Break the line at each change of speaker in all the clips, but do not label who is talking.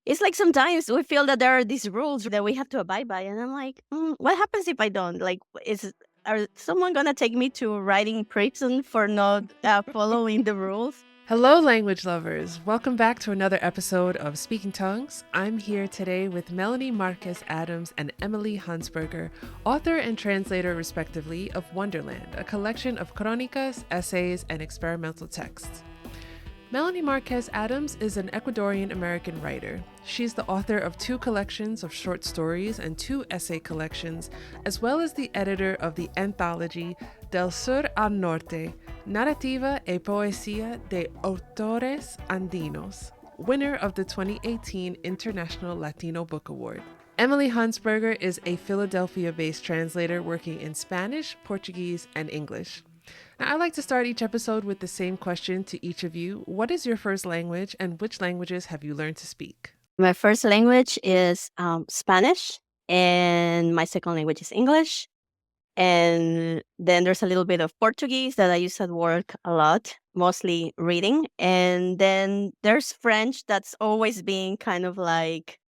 it's like sometimes we feel that there are these rules that we have to abide by. And I'm like, what happens if I don't? Like, are someone going to take me to writing prison for not following the rules?
Hello, language lovers. Welcome back to another episode of Speaking Tongues. I'm here today with Melanie Márquez Adams and Emily Hunsberger, author and translator, respectively, of Wonderland, a collection of crónicas, essays, and experimental texts. Melanie Márquez Adams is an Ecuadorian American writer. She's the author of 2 collections of short stories and 2 essay collections, as well as the editor of the anthology Del Sur al Norte, Narrativa y poesía de autores andinos, winner of the 2018 International Latino Book Award. Emily Hunsberger is a Philadelphia-based translator working in Spanish, Portuguese, and English. Now, I like to start each episode with the same question to each of you. What is your first language, and which languages have you learned to speak?
My first language is Spanish, and my second language is English. And then there's a little bit of Portuguese that I use at work a lot, mostly reading. And then there's French that's always been kind of like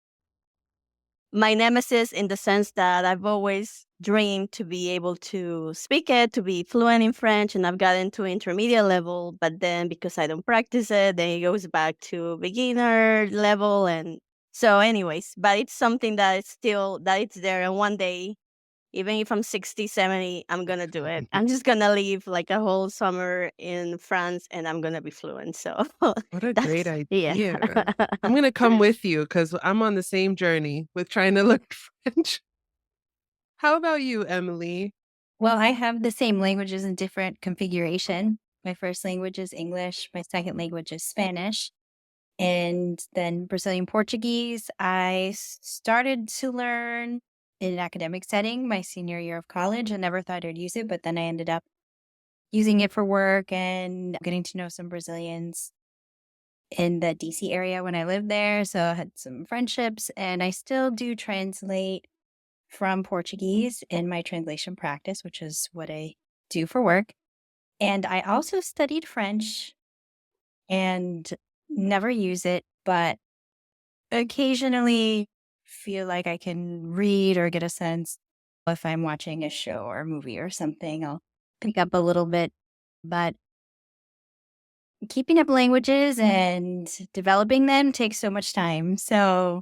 my nemesis in the sense that I've always dreamed to be able to speak it, to be fluent in French, and I've gotten to intermediate level, but then because I don't practice it, then it goes back to beginner level. And so anyways, but it's something that it's still, that it's there. And one day, even if I'm 60, 70, I'm going to do it. I'm just going to live like a whole summer in France and I'm going to be fluent. So
What a great
that's, yeah.
idea. I'm going to come with you because I'm on the same journey with trying to learn French. How about you, Emily?
Well, I have the same languages in different configuration. My first language is English. My second language is Spanish. And then Brazilian Portuguese, I started to learn in an academic setting my senior year of college. I never thought I'd use it, but then I ended up using it for work and getting to know some Brazilians in the DC area when I lived there. So I had some friendships, and I still do translate from Portuguese in my translation practice, which is what I do for work. And I also studied French and never use it, but occasionally feel like I can read or get a sense if I'm watching a show or a movie or something. I'll pick up a little bit, but keeping up languages and developing them takes so much time. So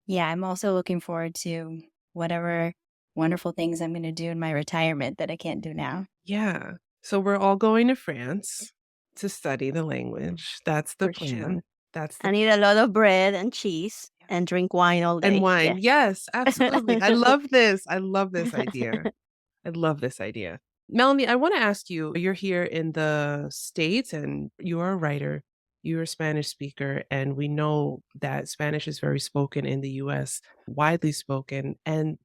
yeah, I'm also looking forward to whatever wonderful things I'm going to do in my retirement that I can't do now.
Yeah. So we're all going to France to study the language. That's the
For
plan.
sure.
That's
I
the
need a lot of bread and cheese and drink wine all day.
and wine.
Yeah.
Yes, absolutely. I love this. I love this idea. I love this idea. Melanie, I want to ask you, you're here in the States and you are a writer, you're a Spanish speaker, and we know that Spanish is very spoken in the US, widely spoken, and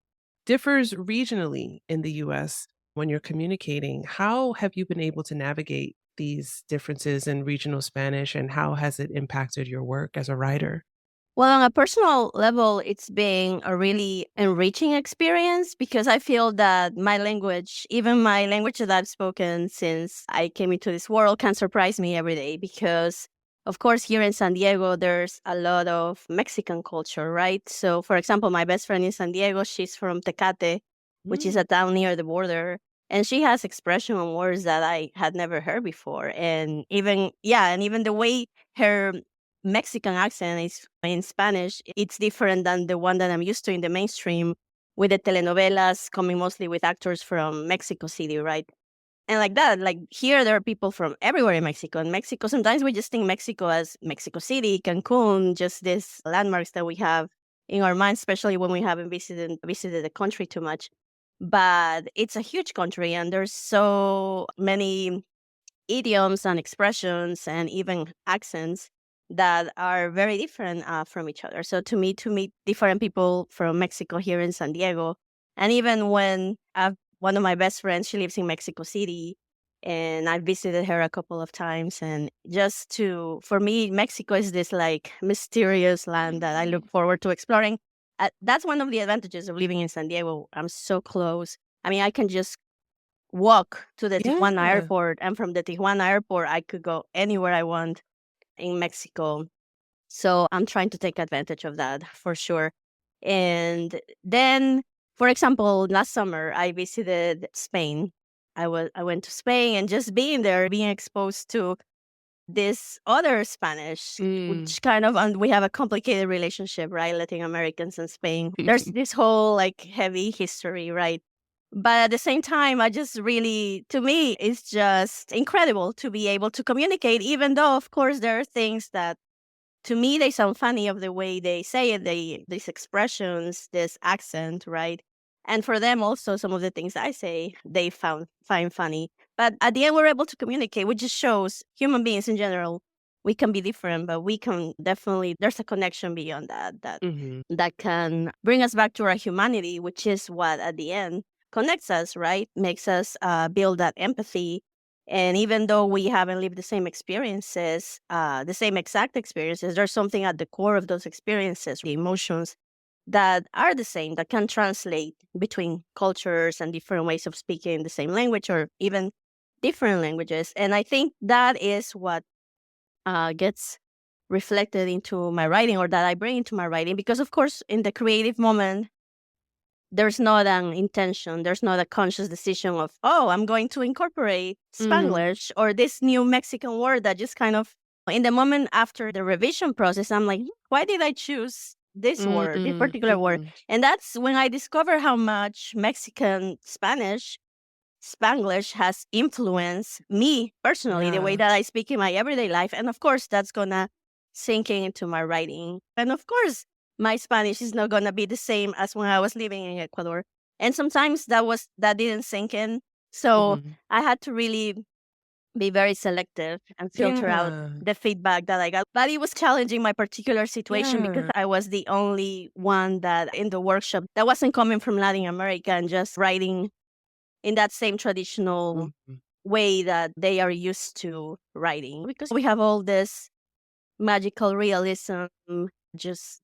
differs regionally in the US when you're communicating. How have you been able to navigate these differences in regional Spanish, and how has it impacted your work as a writer?
Well, on a personal level, it's been a really enriching experience because I feel that my language, even my language that I've spoken since I came into this world, can surprise me every day because, of course, here in San Diego, there's a lot of Mexican culture, right? So, for example, my best friend in San Diego, she's from Tecate, which is a town near the border. And she has expression and words that I had never heard before. And even, yeah, and even the way her Mexican accent is in Spanish, it's different than the one that I'm used to in the mainstream with the telenovelas coming mostly with actors from Mexico City, right? And like that, like here, there are people from everywhere in Mexico. And Mexico, sometimes we just think Mexico as Mexico City, Cancun, just these landmarks that we have in our minds, especially when we haven't visited the country too much. But it's a huge country, and there's so many idioms and expressions and even accents that are very different from each other. So to meet different people from Mexico here in San Diego, and even when one of my best friends, she lives in Mexico City, and I visited her a couple of times. And for me, Mexico is this like mysterious land that I look forward to exploring. That's one of the advantages of living in San Diego. I'm so close. I mean, I can just walk to the Tijuana
Yeah.
airport, and from the Tijuana airport, I could go anywhere I want in Mexico. So I'm trying to take advantage of that for sure. And then, for example, last summer I visited Spain. I went to Spain, and just being there, being exposed to this other Spanish,
Mm.
which kind of, and we have a complicated relationship, right? Latin Americans and Spain. There's this whole like heavy history, right? But at the same time, I just really, to me, it's just incredible to be able to communicate, even though, of course, there are things that to me they sound funny of the way they say it, these expressions, this accent, right? And for them also, some of the things I say they find funny. But at the end, we're able to communicate, which just shows human beings in general. We can be different, but we can definitely. There's a connection beyond that
Mhm.
that can bring us back to our humanity, which is what at the end connects us, right? Makes us build that empathy. And even though we haven't lived the same experiences, the same exact experiences, there's something at the core of those experiences, the emotions that are the same, that can translate between cultures and different ways of speaking the same language or even different languages. And I think that is what gets reflected into my writing, or that I bring into my writing. Because, of course, in the creative moment, there's not an intention, there's not a conscious decision of, oh, I'm going to incorporate Spanglish or this new Mexican word that just kind of, in the moment after the revision process, I'm like, why did I choose this word, this particular word? And that's when I discover how much Mexican Spanglish has influenced me personally, the way
Yeah.
that I speak in my everyday life. And of course, that's gonna sink into my writing. And of course, my Spanish is not gonna be the same as when I was living in Ecuador. And sometimes that didn't sink in. So
Mhm.
I had to really be very selective and filter out
Yeah.
the feedback that I got. But it was challenging my particular situation because
Yeah.
I was the only one that in the workshop that wasn't coming from Latin America and just writing in that same traditional
Mhm.
way that they are used to writing. Because we have all this magical realism, just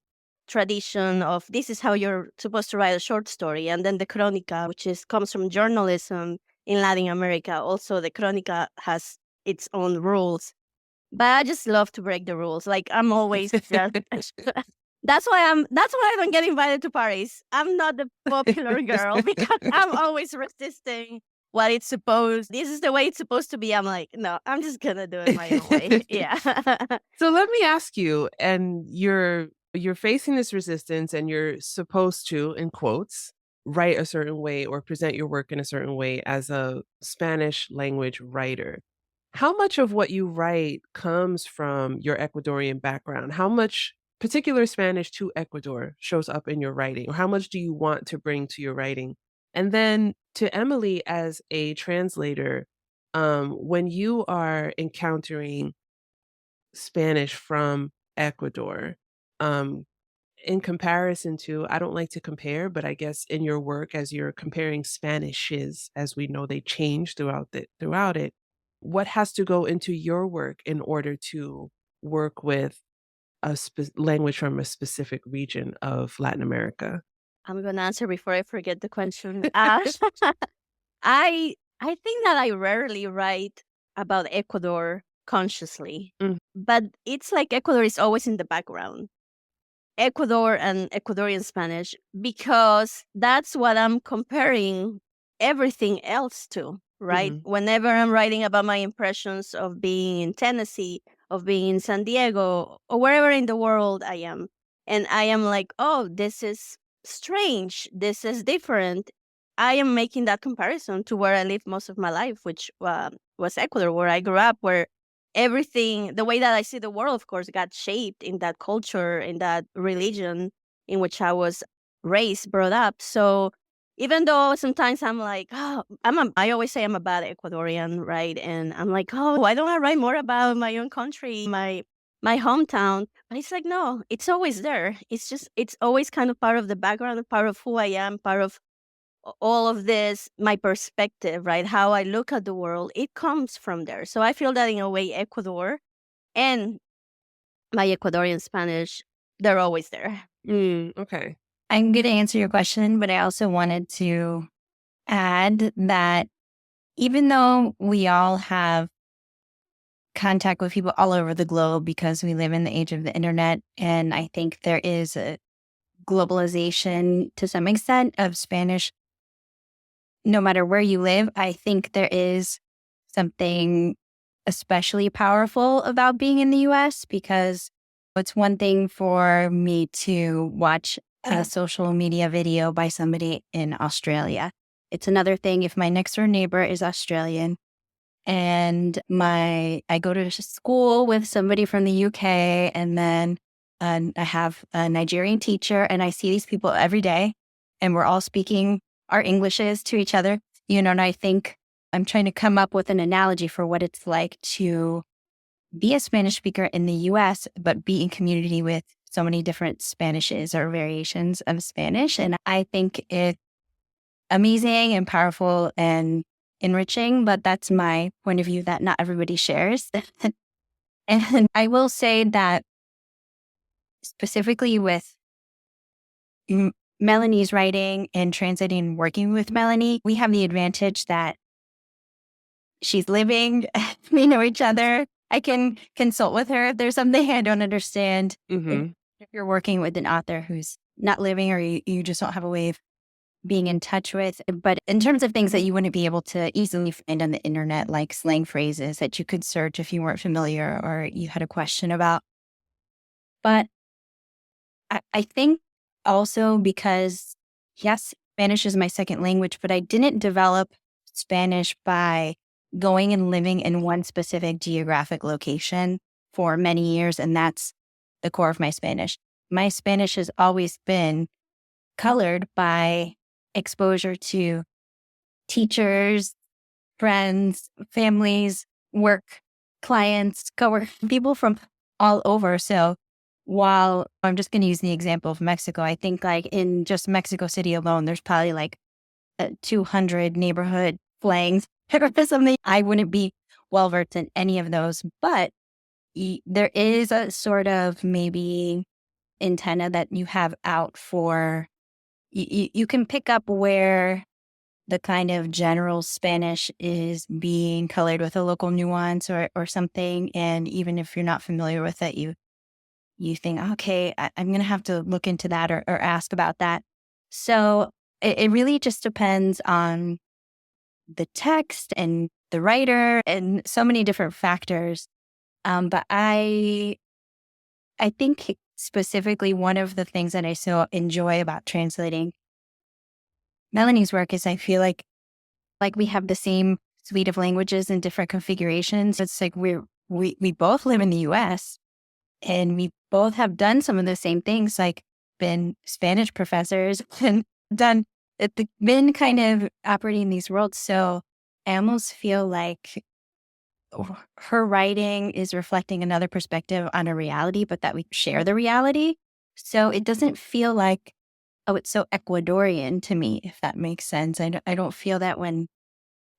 tradition of this is how you're supposed to write a short story. And then the crónica, which comes from journalism in Latin America. Also, the crónica has its own rules. But I just love to break the rules. Like I'm always just that's why I don't get invited to parties. I'm not the popular girl because I'm always resisting what it's supposed. This is the way it's supposed to be. I'm like, no, I'm just gonna do it my own way. Yeah.
So let me ask you, and you're facing this resistance and you're supposed to, in quotes, write a certain way or present your work in a certain way as a Spanish language writer. How much of what you write comes from your Ecuadorian background? How much particular Spanish to Ecuador shows up in your writing? Or how much do you want to bring to your writing? And then to Emily as a translator, when you are encountering Spanish from Ecuador, um, in comparison to, I don't like to compare, but I guess in your work as you're comparing Spanishes, as we know they change throughout it, what has to go into your work in order to work with a language from a specific region of Latin America?
I'm gonna answer before I forget the question. I think that I rarely write about Ecuador consciously,
Mm,
but it's like Ecuador is always in the background. Ecuador and Ecuadorian Spanish, because that's what I'm comparing everything else to, right?
mhm.
Whenever I'm writing about my impressions of being in Tennessee, of being in San Diego, or wherever in the world I am, and I am like, oh, this is strange, this is different. I am making that comparison to where I lived most of my life, which was Ecuador, where I grew up, where everything, the way that I see the world, of course, got shaped in that culture, in that religion in which I was raised, brought up. So even though sometimes I'm like, oh, I always say I'm a bad Ecuadorian, right? And I'm like, oh, why don't I write more about my own country, my hometown? But it's like, no, it's always there. It's always kind of part of the background, part of who I am, part of all of this, my perspective, right? How I look at the world, it comes from there. So I feel that in a way, Ecuador and my Ecuadorian Spanish, they're always there.
Okay.
I'm going to answer your question, but I also wanted to add that even though we all have contact with people all over the globe because we live in the age of the internet. And I think there is a globalization to some extent of Spanish. No matter where you live, I think there is something especially powerful about being in the US, because it's one thing for me to watch a social media video by somebody in Australia. It's another thing if my next door neighbor is Australian and I go to school with somebody from the UK, and then I have a Nigerian teacher, and I see these people every day, and we're all speaking our Englishes to each other, and I think I'm trying to come up with an analogy for what it's like to be a Spanish speaker in the US, but be in community with so many different Spanishes or variations of Spanish. And I think it's amazing and powerful and enriching, but that's my point of view that not everybody shares. And I will say that specifically with Melanie's writing and translating and working with Melanie, we have the advantage that she's living, we know each other. I can consult with her if there's something I don't understand. If you're working with an author who's not living, or you just don't have a way of being in touch with. But in terms of things that you wouldn't be able to easily find on the internet, like slang phrases that you could search if you weren't familiar or you had a question about. But I think also because, yes, Spanish is my second language, but I didn't develop Spanish by going and living in one specific geographic location for many years, and that's the core of my Spanish. My Spanish has always been colored by exposure to teachers, friends, families, work, clients, coworkers, people from all over. So while I'm just going to use the example of Mexico, I think like in just Mexico City alone, there's probably like 200 neighborhood slangs or something. I wouldn't be well versed in any of those, but there is a sort of maybe antenna that you have out for, you can pick up where the kind of general Spanish is being colored with a local nuance or something. And even if you're not familiar with it, you think, okay, I'm going to have to look into that or ask about that. So it really just depends on the text and the writer and so many different factors. But I think specifically one of the things that I so enjoy about translating Melanie's work is I feel like we have the same suite of languages in different configurations. It's like we both live in the US and we both have done some of the same things, like been Spanish professors and been kind of operating in these worlds. So I almost feel like her writing is reflecting another perspective on a reality, but that we share the reality. So it doesn't feel like, oh, it's so Ecuadorian to me, if that makes sense. I don't feel that when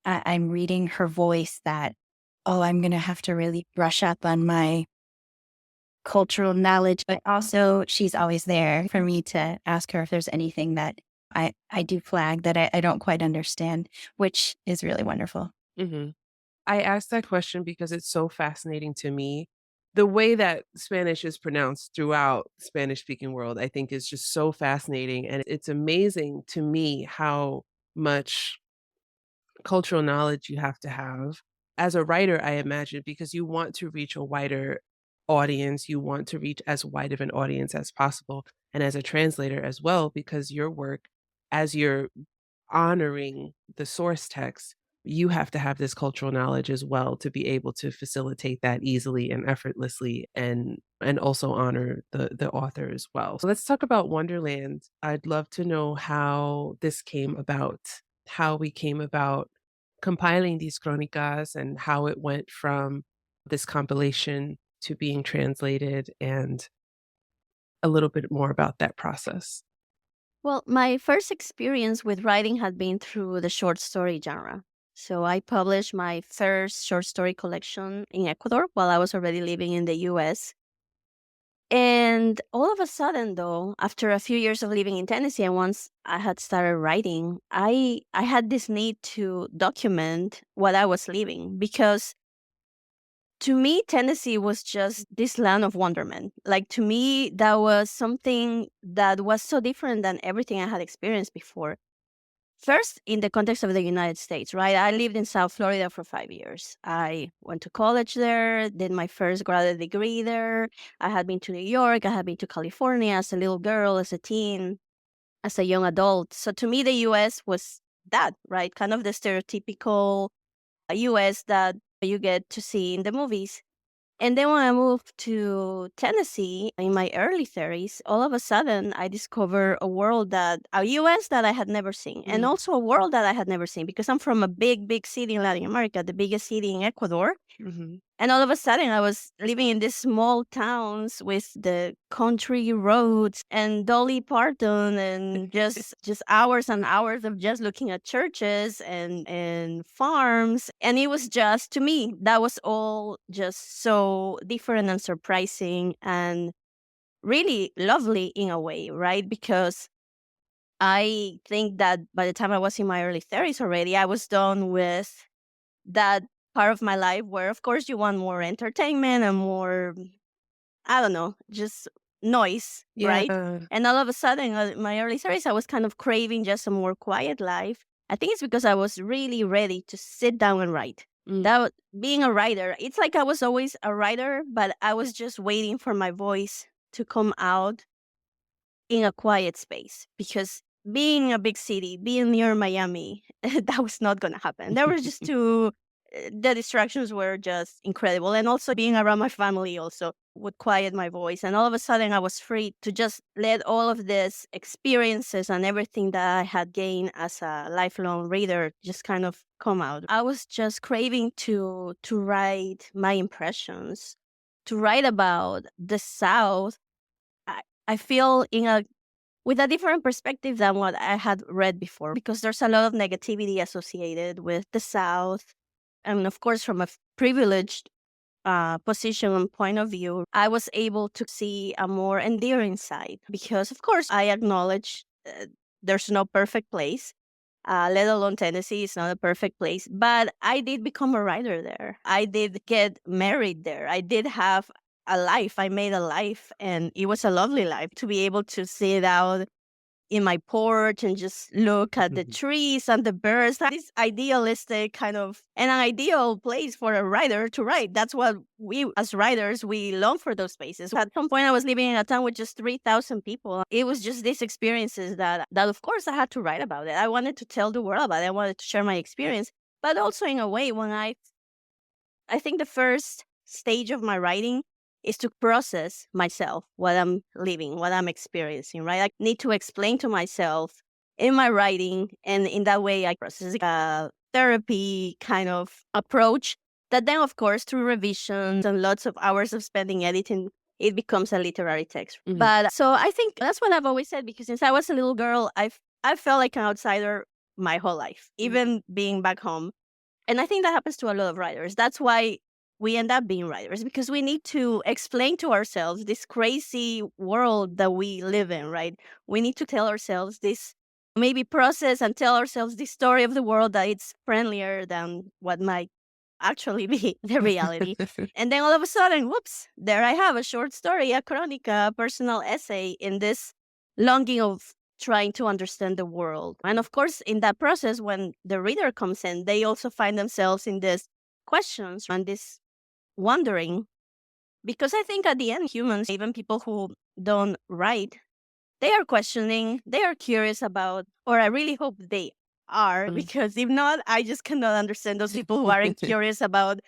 I'm reading her voice that, oh, I'm going to have to really brush up on my cultural knowledge. But also she's always there for me to ask her if there's anything that I do flag that I don't quite understand, which is really wonderful.
I asked that question because it's so fascinating to me. The way that Spanish is pronounced throughout the Spanish-speaking world, I think is just so fascinating. And it's amazing to me how much cultural knowledge you have to have. As a writer, I imagine, because you want to reach a wider audience, you want to reach as wide of an audience as possible. And as a translator as well, because your work, as you're honoring the source text, you have to have this cultural knowledge as well to be able to facilitate that easily and effortlessly and also honor the author as well. So let's talk about Wonderland. I'd love to know how this came about, how we came about compiling these crónicas and how it went from this compilation to being translated, and a little bit more about that process.
Well, my first experience with writing had been through the short story genre. So I published my first short story collection in Ecuador while I was already living in the US. And all of a sudden, though, after a few years of living in Tennessee, and once I had started writing, I had this need to document what I was living, because to me, Tennessee was just this land of wonderment. Like, to me, that was something that was so different than everything I had experienced before. First, in the context of the United States, right? I lived in South Florida for 5 years. I went to college there, did my first graduate degree there. I had been to New York. I had been to California as a little girl, as a teen, as a young adult. So to me, the US was that, right? Kind of the stereotypical US that you get to see in the movies. And then when I moved to Tennessee in my early 30s, all of a sudden I discovered a US that I had never seen, and
Mm.
also a world that I had never seen because I'm from a big, big city in Latin America, the biggest city in Ecuador.
Mm-hmm.
And all of a sudden, I was living in these small towns with the country roads and Dolly Parton, and just hours and hours of just looking at churches and farms. And it was just, to me, that was all just so different and surprising and really lovely in a way, right? Because I think that by the time I was in my early 30s already, I was done with that part of my life where, of course, you want more entertainment and more, I don't know, just noise, right?
Yeah.
And all of a sudden, in my early 30s, I was kind of craving just a more quiet life. I think it's because I was really ready to sit down and write.
Mm.
Being a writer, it's like I was always a writer, but I was just waiting for my voice to come out in a quiet space, because being a big city, being near Miami, that was not going to happen. There was just the distractions were just incredible. And also being around my family also would quiet my voice. And all of a sudden I was free to just let all of these experiences and everything that I had gained as a lifelong reader just kind of come out. I was just craving to write my impressions, to write about the South. I feel with a different perspective than what I had read before, because there's a lot of negativity associated with the South. And of course, from a privileged position and point of view, I was able to see a more endearing side because, of course, I acknowledge there's no perfect place. Let alone Tennessee is not a perfect place. But I did become a writer there. I did get married there. I did have a life. I made a life, and it was a lovely life to be able to sit out in my porch and just look at the trees and the birds. This idealistic kind of, and an ideal place for a writer to write. That's what we, as writers, we long for those spaces. At some point, I was living in a town with just 3,000 people. It was just these experiences that of course, I had to write about it. I wanted to tell the world about it. I wanted to share my experience. But also, in a way, when I think the first stage of my writing is to process myself, what I'm living, what I'm experiencing, right? I need to explain to myself in my writing, and in that way, I process a therapy kind of approach that then, of course, through revisions and lots of hours of spending editing, it becomes a literary text.
Mhm.
But so I think that's what I've always said, because since I was a little girl, I felt like an outsider my whole life, even being back home. And I think that happens to a lot of writers. That's why we end up being writers, because we need to explain to ourselves this crazy world that we live in, right? We need to tell ourselves this, maybe process and tell ourselves the story of the world that it's friendlier than what might actually be the reality. And then all of a sudden, whoops, there I have a short story, a chronica, a personal essay in this longing of trying to understand the world. And of course, in that process, when the reader comes in, they also find themselves in these questions and this wondering. Because I think at the end, humans, even people who don't write, they are questioning, they are curious about, or I really hope they are, because if not, I just cannot understand those people who aren't curious about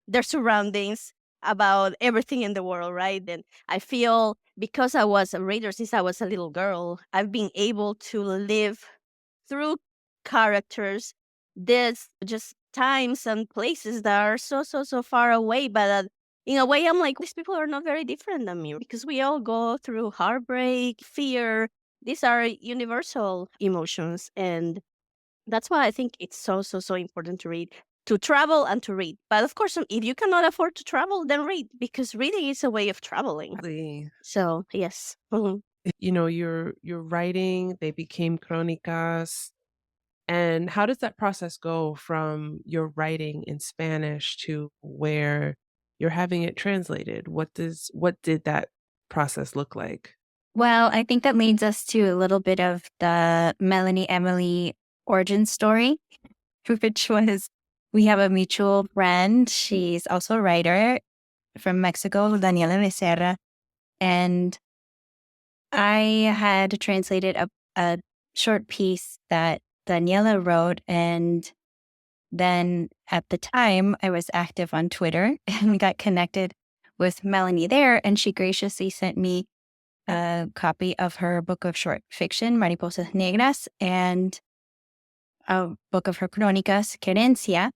their surroundings, about everything in the world, right? And I feel because I was a reader since I was a little girl, I've been able to live through characters, this just times and places that are so far away, but in a way, I'm like, these people are not very different than me, because we all go through heartbreak, fear. These are universal emotions. And that's why I think it's so important to read, to travel and to read. But of course, if you cannot afford to travel, then read, because reading is a way of traveling.
Exactly.
So, yes. Mhm.
You know, your writing, they became crónicas. And how does that process go from your writing in Spanish to where, you're having it translated. What did that process look like?
Well, I think that leads us to a little bit of the Melanie Emily origin story, which was we have a mutual friend. She's also a writer from Mexico, Daniela Becerra. And I had translated a short piece that Daniela wrote. And then at the time, I was active on Twitter and got connected with Melanie there. And she graciously sent me a copy of her book of short fiction, Mariposas Negras, and a book of her crónicas, Querencia.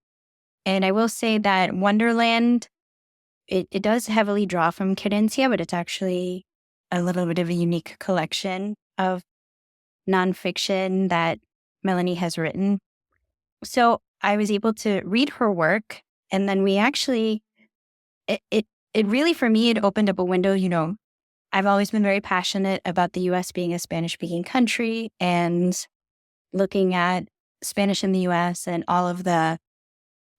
And I will say that Wonderland, it does heavily draw from Querencia, but it's actually a little bit of a unique collection of nonfiction that Melanie has written. So I was able to read her work, and then we actually, it really, for me, it opened up a window. I've always been very passionate about the U.S. being a Spanish-speaking country and looking at Spanish in the U.S. and all of the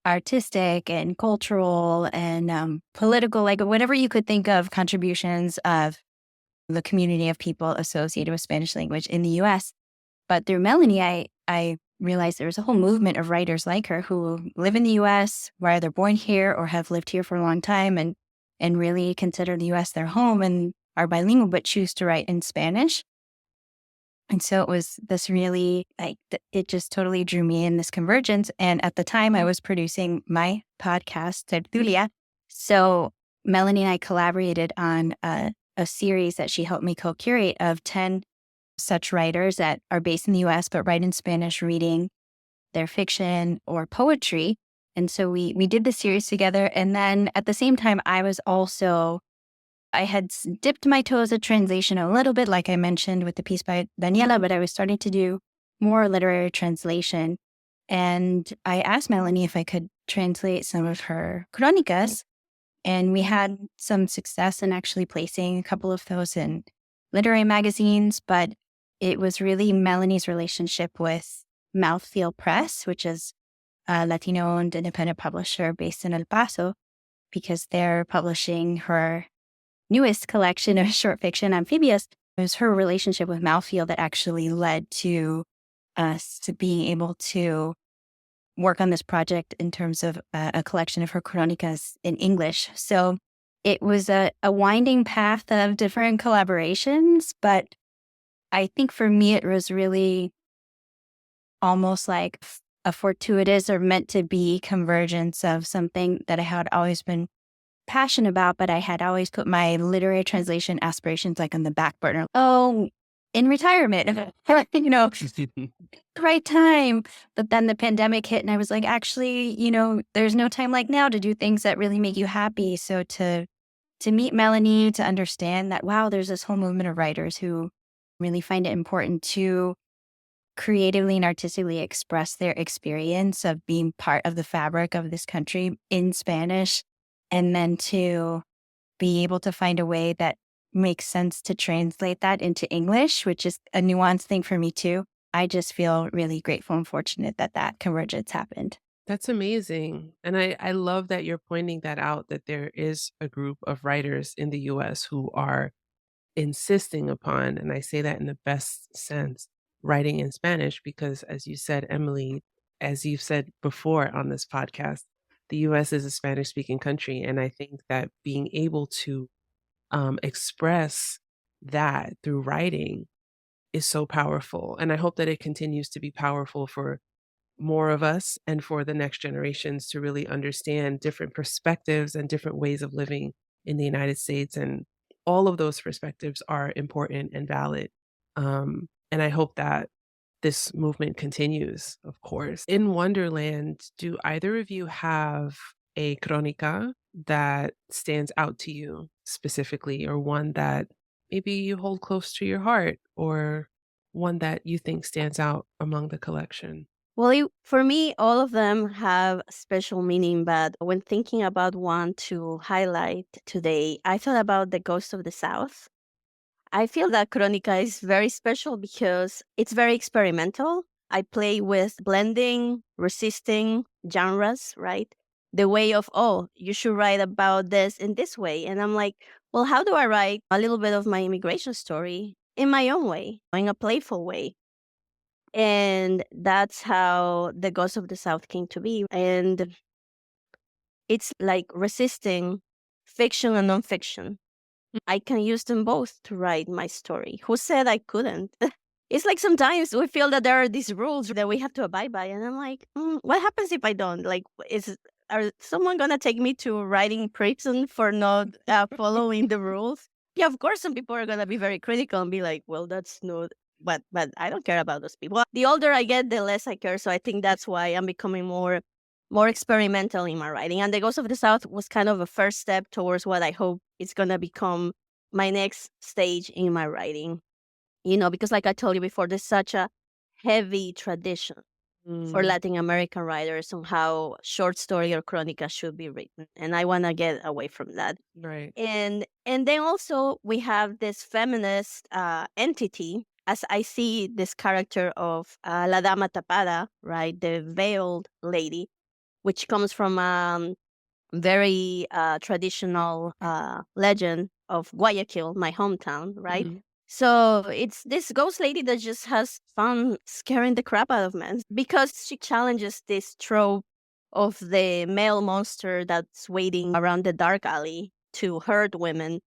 artistic and cultural and political, like whatever you could think of contributions of the community of people associated with Spanish language in the U.S. But through Melanie, I realized there was a whole movement of writers like her who live in the U.S., were either born here or have lived here for a long time and really consider the U.S. their home and are bilingual, but choose to write in Spanish. And so it was this really, it just totally drew me in, this convergence. And at the time, I was producing my podcast, Tertulia. So Melanie and I collaborated on a series that she helped me co-curate of 10 such writers that are based in the U.S. but write in Spanish, reading their fiction or poetry. And so we did the series together. And then at the same time, I had dipped my toes at translation a little bit, like I mentioned with the piece by Daniela, but I was starting to do more literary translation. And I asked Melanie if I could translate some of her crónicas. And we had some success in actually placing a couple of those in literary magazines. But it was really Melanie's relationship with Mouthfeel Press, which is a Latino-owned independent publisher based in El Paso, because they're publishing her newest collection of short fiction, Amphibious. It was her relationship with Mouthfeel that actually led to us to being able to work on this project in terms of a collection of her crónicas in English. So it was a winding path of different collaborations, but I think for me, it was really almost like a fortuitous or meant to be convergence of something that I had always been passionate about, but I had always put my literary translation aspirations like on the back burner. Oh, in retirement, right time. But then the pandemic hit and I was like, actually, there's no time like now to do things that really make you happy. So to meet Melanie, to understand that, wow, there's this whole movement of writers who really find it important to creatively and artistically express their experience of being part of the fabric of this country in Spanish, and then to be able to find a way that makes sense to translate that into English, which is a nuanced thing for me too. I just feel really grateful and fortunate that convergence happened.
That's amazing. And I love that you're pointing that out, that there is a group of writers in the US who are insisting upon, and I say that in the best sense, writing in Spanish, because as you said, Emily, as you've said before on this podcast, the US is a Spanish speaking country. And I think that being able to express that through writing is so powerful. And I hope that it continues to be powerful for more of us and for the next generations to really understand different perspectives and different ways of living in the United States. And all of those perspectives are important and valid. And I hope that this movement continues, of course. In Wonderland, do either of you have a crónica that stands out to you specifically, or one that maybe you hold close to your heart, or one that you think stands out among the collection?
Well, for me, all of them have a special meaning, but when thinking about one to highlight today, I thought about The Ghost of the South. I feel that Crónica is very special because it's very experimental. I play with blending, resisting genres, right? the way of, oh, you should write about this in this way. And I'm like, well, how do I write a little bit of my immigration story in my own way, in a playful way? And that's how The Ghost of the South came to be. And it's like resisting fiction and nonfiction. I can use them both to write my story. Who said I couldn't? It's like sometimes we feel that there are these rules that we have to abide by. And I'm like, what happens if I don't? Like, are someone going to take me to writing prison for not following the rules? Yeah, of course, some people are going to be very critical and be like, well, that's not, but I don't care about those people. The older I get, the less I care. So I think that's why I'm becoming more experimental in my writing. And The Ghost of the South was kind of a first step towards what I hope it's going to become my next stage in my writing. Because like I told you before, there's such a heavy tradition for Latin American writers on how short story or crónica should be written. And I want to get away from that.
Right.
And then also we have this feminist entity, as I see this character of La Dama Tapada, right? The veiled lady, which comes from very traditional legend of Guayaquil, my hometown, right? So it's this ghost lady that just has fun scaring the crap out of men because she challenges this trope of the male monster that's waiting around the dark alley to hurt women.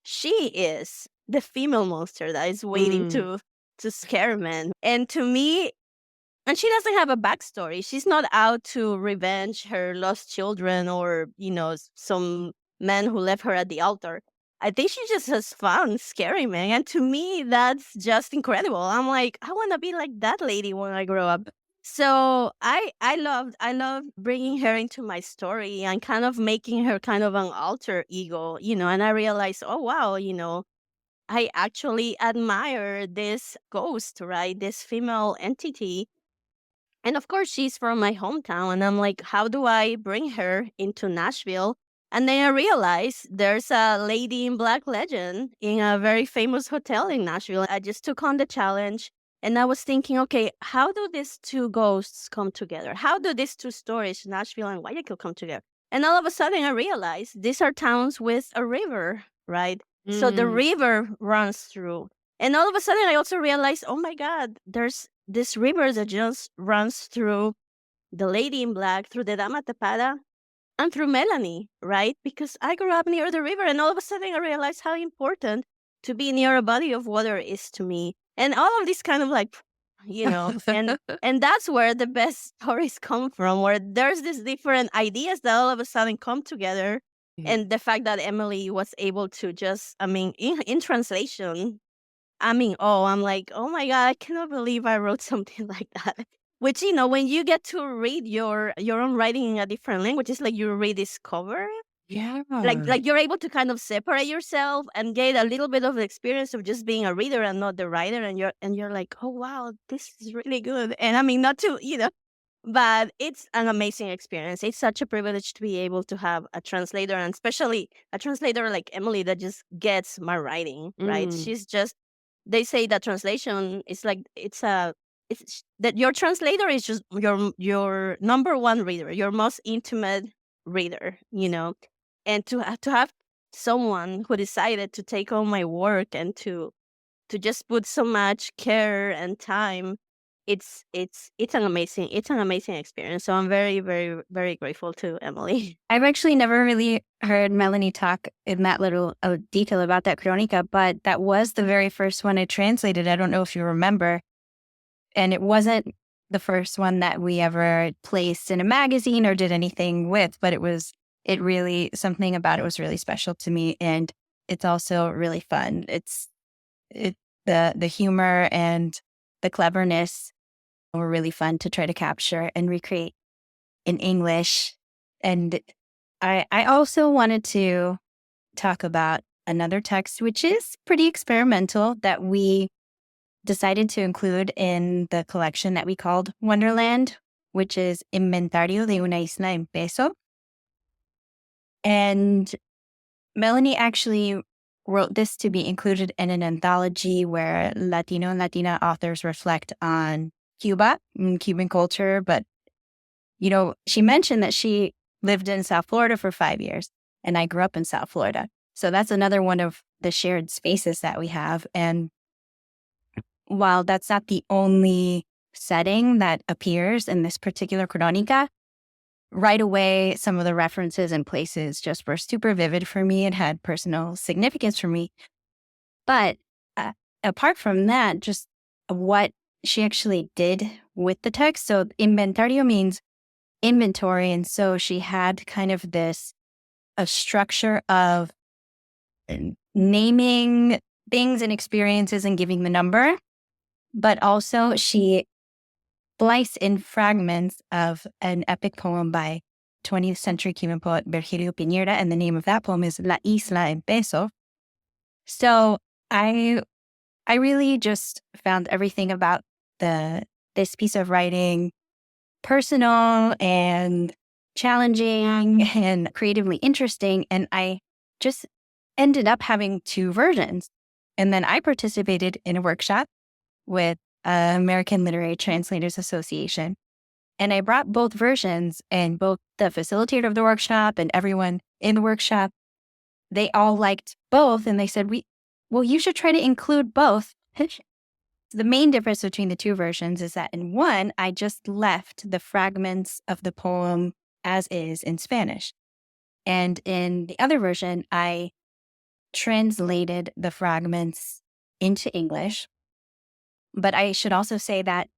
She is the female monster that is waiting to scare men. And to me, and she doesn't have a backstory. She's not out to revenge her lost children or, some man who left her at the altar. I think she just has fun scaring men. And to me, that's just incredible. I'm like, I want to be like that lady when I grow up. So I love bringing her into my story and kind of making her kind of an alter ego, and I realized, oh, wow, I actually admire this ghost, right? This female entity. And of course, she's from my hometown. And I'm like, how do I bring her into Nashville? And then I realized there's a lady in black legend in a very famous hotel in Nashville. I just took on the challenge and I was thinking, okay, how do these two ghosts come together? How do these two stories, Nashville and Guayaquil, come together? And all of a sudden I realized these are towns with a river, right? So the river runs through. And all of a sudden I also realized, oh my God, there's this river that just runs through the lady in black, through the Dama Tapada, and through Melanie, right? Because I grew up near the river, and all of a sudden I realized how important to be near a body of water is to me. And all of this kind of like, and that's where the best stories come from, where there's these different ideas that all of a sudden come together. And the fact that Emily was able to just, in translation, I'm like, oh my God, I cannot believe I wrote something like that. Which, when you get to read your own writing in a different language, it's like you rediscover.
Yeah.
Like you're able to kind of separate yourself and get a little bit of the experience of just being a reader and not the writer. And you're like, oh wow, this is really good. And not to, but it's an amazing experience. It's such a privilege to be able to have a translator, and especially a translator like Emily that just gets my writing, right? She's just, they say that translation is like, it's that your translator is just your number one reader, your most intimate reader, and to have someone who decided to take on my work and to just put so much care and time, it's an amazing experience. So I'm very, very, very grateful to Emily.
I've actually never really heard Melanie talk in that little detail about that crónica, but that was the very first one I translated. I don't know if you remember. And it wasn't the first one that we ever placed in a magazine or did anything with, but something about it was really special to me. And it's also really fun. The humor and the cleverness were really fun to try to capture and recreate in English. And I also wanted to talk about another text, which is pretty experimental, that we decided to include in the collection that we called Wonderland, which is Inventario de una isla en peso. And Melanie actually wrote this to be included in an anthology where Latino and Latina authors reflect on Cuba and Cuban culture. But, she mentioned that she lived in South Florida for 5 years, and I grew up in South Florida. So that's another one of the shared spaces that we have. And while that's not the only setting that appears in this particular crónica, right away, some of the references and places just were super vivid for me. It had personal significance for me. But apart from that, just what she actually did with the text. So inventario means inventory. And so she had kind of a structure of naming things and experiences and giving the number. But also she spliced in fragments of an epic poem by 20th century Cuban poet Virgilio Piñera. And the name of that poem is La Isla en Peso. So I really just found everything about this piece of writing personal and challenging and creatively interesting. And I just ended up having 2 versions. And then I participated in a workshop with American Literary Translators Association. And I brought both versions, and both the facilitator of the workshop and everyone in the workshop, they all liked both. And they said, well, you should try to include both. The main difference between the 2 versions is that in one, I just left the fragments of the poem as is in Spanish. And in the other version, I translated the fragments into English. But I should also say that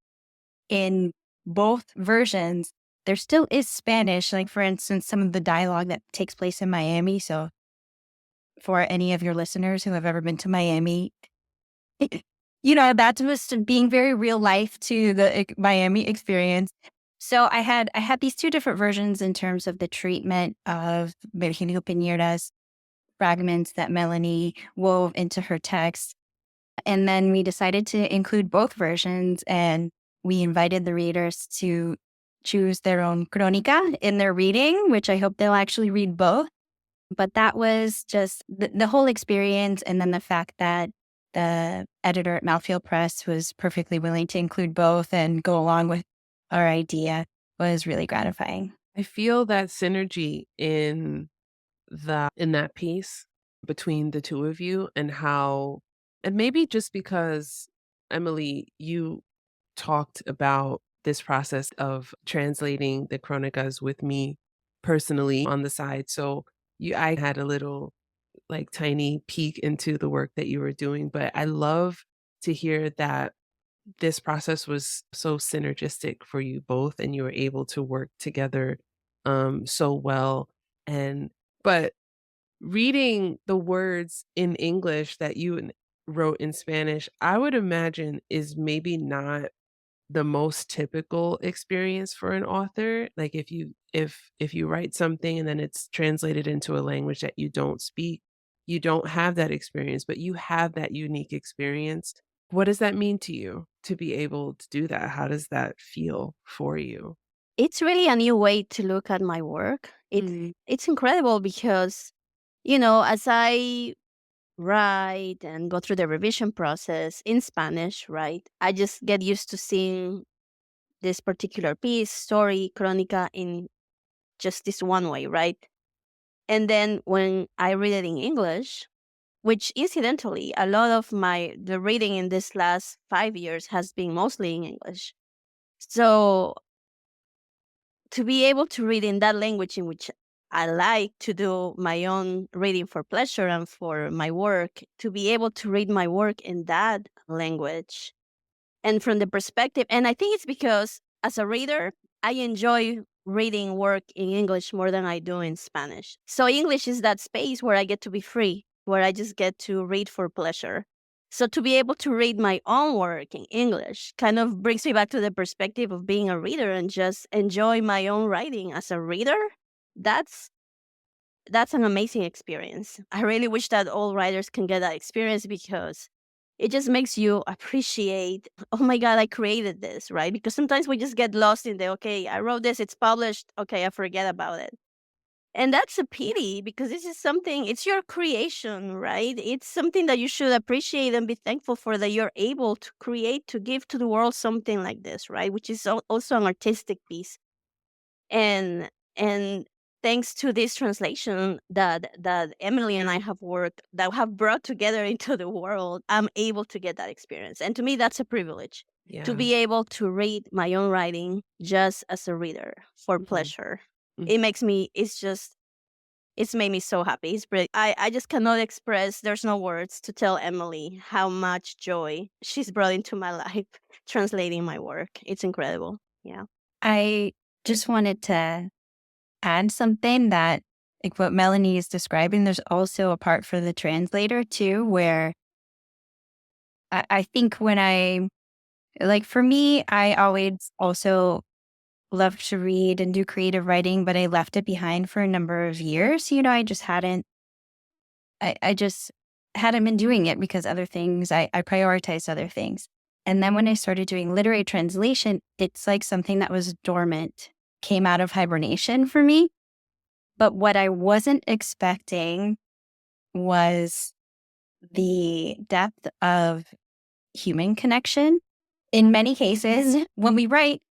in both versions, there still is Spanish. Like, for instance, some of the dialogue that takes place in Miami. So for any of your listeners who have ever been to Miami, that's just being very real life to the Miami experience. So I had these 2 different versions in terms of the treatment of Virgilio Piñera's fragments that Melanie wove into her text. And then we decided to include both versions, and we invited the readers to choose their own crónica in their reading, which I hope they'll actually read both. But that was just the whole experience. And then the fact that the editor at Mouthfeel Press was perfectly willing to include both and go along with our idea was really gratifying.
I feel that synergy in that piece between the 2 of you, and how, and maybe just because, Emily, you talked about this process of translating the crónicas with me personally on the side. So I had a little like tiny peek into the work that you were doing, but I love to hear that this process was so synergistic for you both, and you were able to work together so well. But reading the words in English that you wrote in Spanish, I would imagine is maybe not the most typical experience for an author. Like if you write something and then it's translated into a language that you don't speak, you don't have that experience, but you have that unique experience. What does that mean to you to be able to do that? How does that feel for you?
It's really a new way to look at my work. It's incredible because, as I write and go through the revision process in Spanish, right, I just get used to seeing this particular piece, story, crónica in just this one way, right? And then when I read it in English, which incidentally, a lot of the reading in this last 5 years has been mostly in English. So to be able to read in that language in which I like to do my own reading for pleasure and for my work, to be able to read my work in that language and from the perspective, and I think it's because as a reader, I enjoy reading work in English more than I do in Spanish. So English is that space where I get to be free, where I just get to read for pleasure. So to be able to read my own work in English kind of brings me back to the perspective of being a reader and just enjoy my own writing as a reader. That's an amazing experience. I really wish that all writers can get that experience because it just makes you appreciate, oh my God, I created this, right? Because sometimes we just get lost in okay, I wrote this, it's published, okay, I forget about it. And that's a pity because this is something, it's your creation, right? It's something that you should appreciate and be thankful for, that you're able to create, to give to the world something like this, right? Which is also an artistic piece. And thanks to this translation that Emily and I have worked, that have brought together into the world, I'm able to get that experience. And to me, that's a privilege to
Yeah.
be able to read my own writing just as a reader for
Mhm.
pleasure.
Mhm.
It makes me, it's made me so happy. It's brilliant. I just cannot express, there's no words to tell Emily how much joy she's brought into my life translating my work. It's incredible. Yeah.
I just wanted to add something that, like what Melanie is describing, there's also a part for the translator too, where I think for me, I always also loved to read and do creative writing, but I left it behind for a number of years. I just hadn't been doing it because other things, I prioritized other things. And then when I started doing literary translation, it's like something that was dormant came out of hibernation for me. But what I wasn't expecting was the depth of human connection. In many cases, when we write,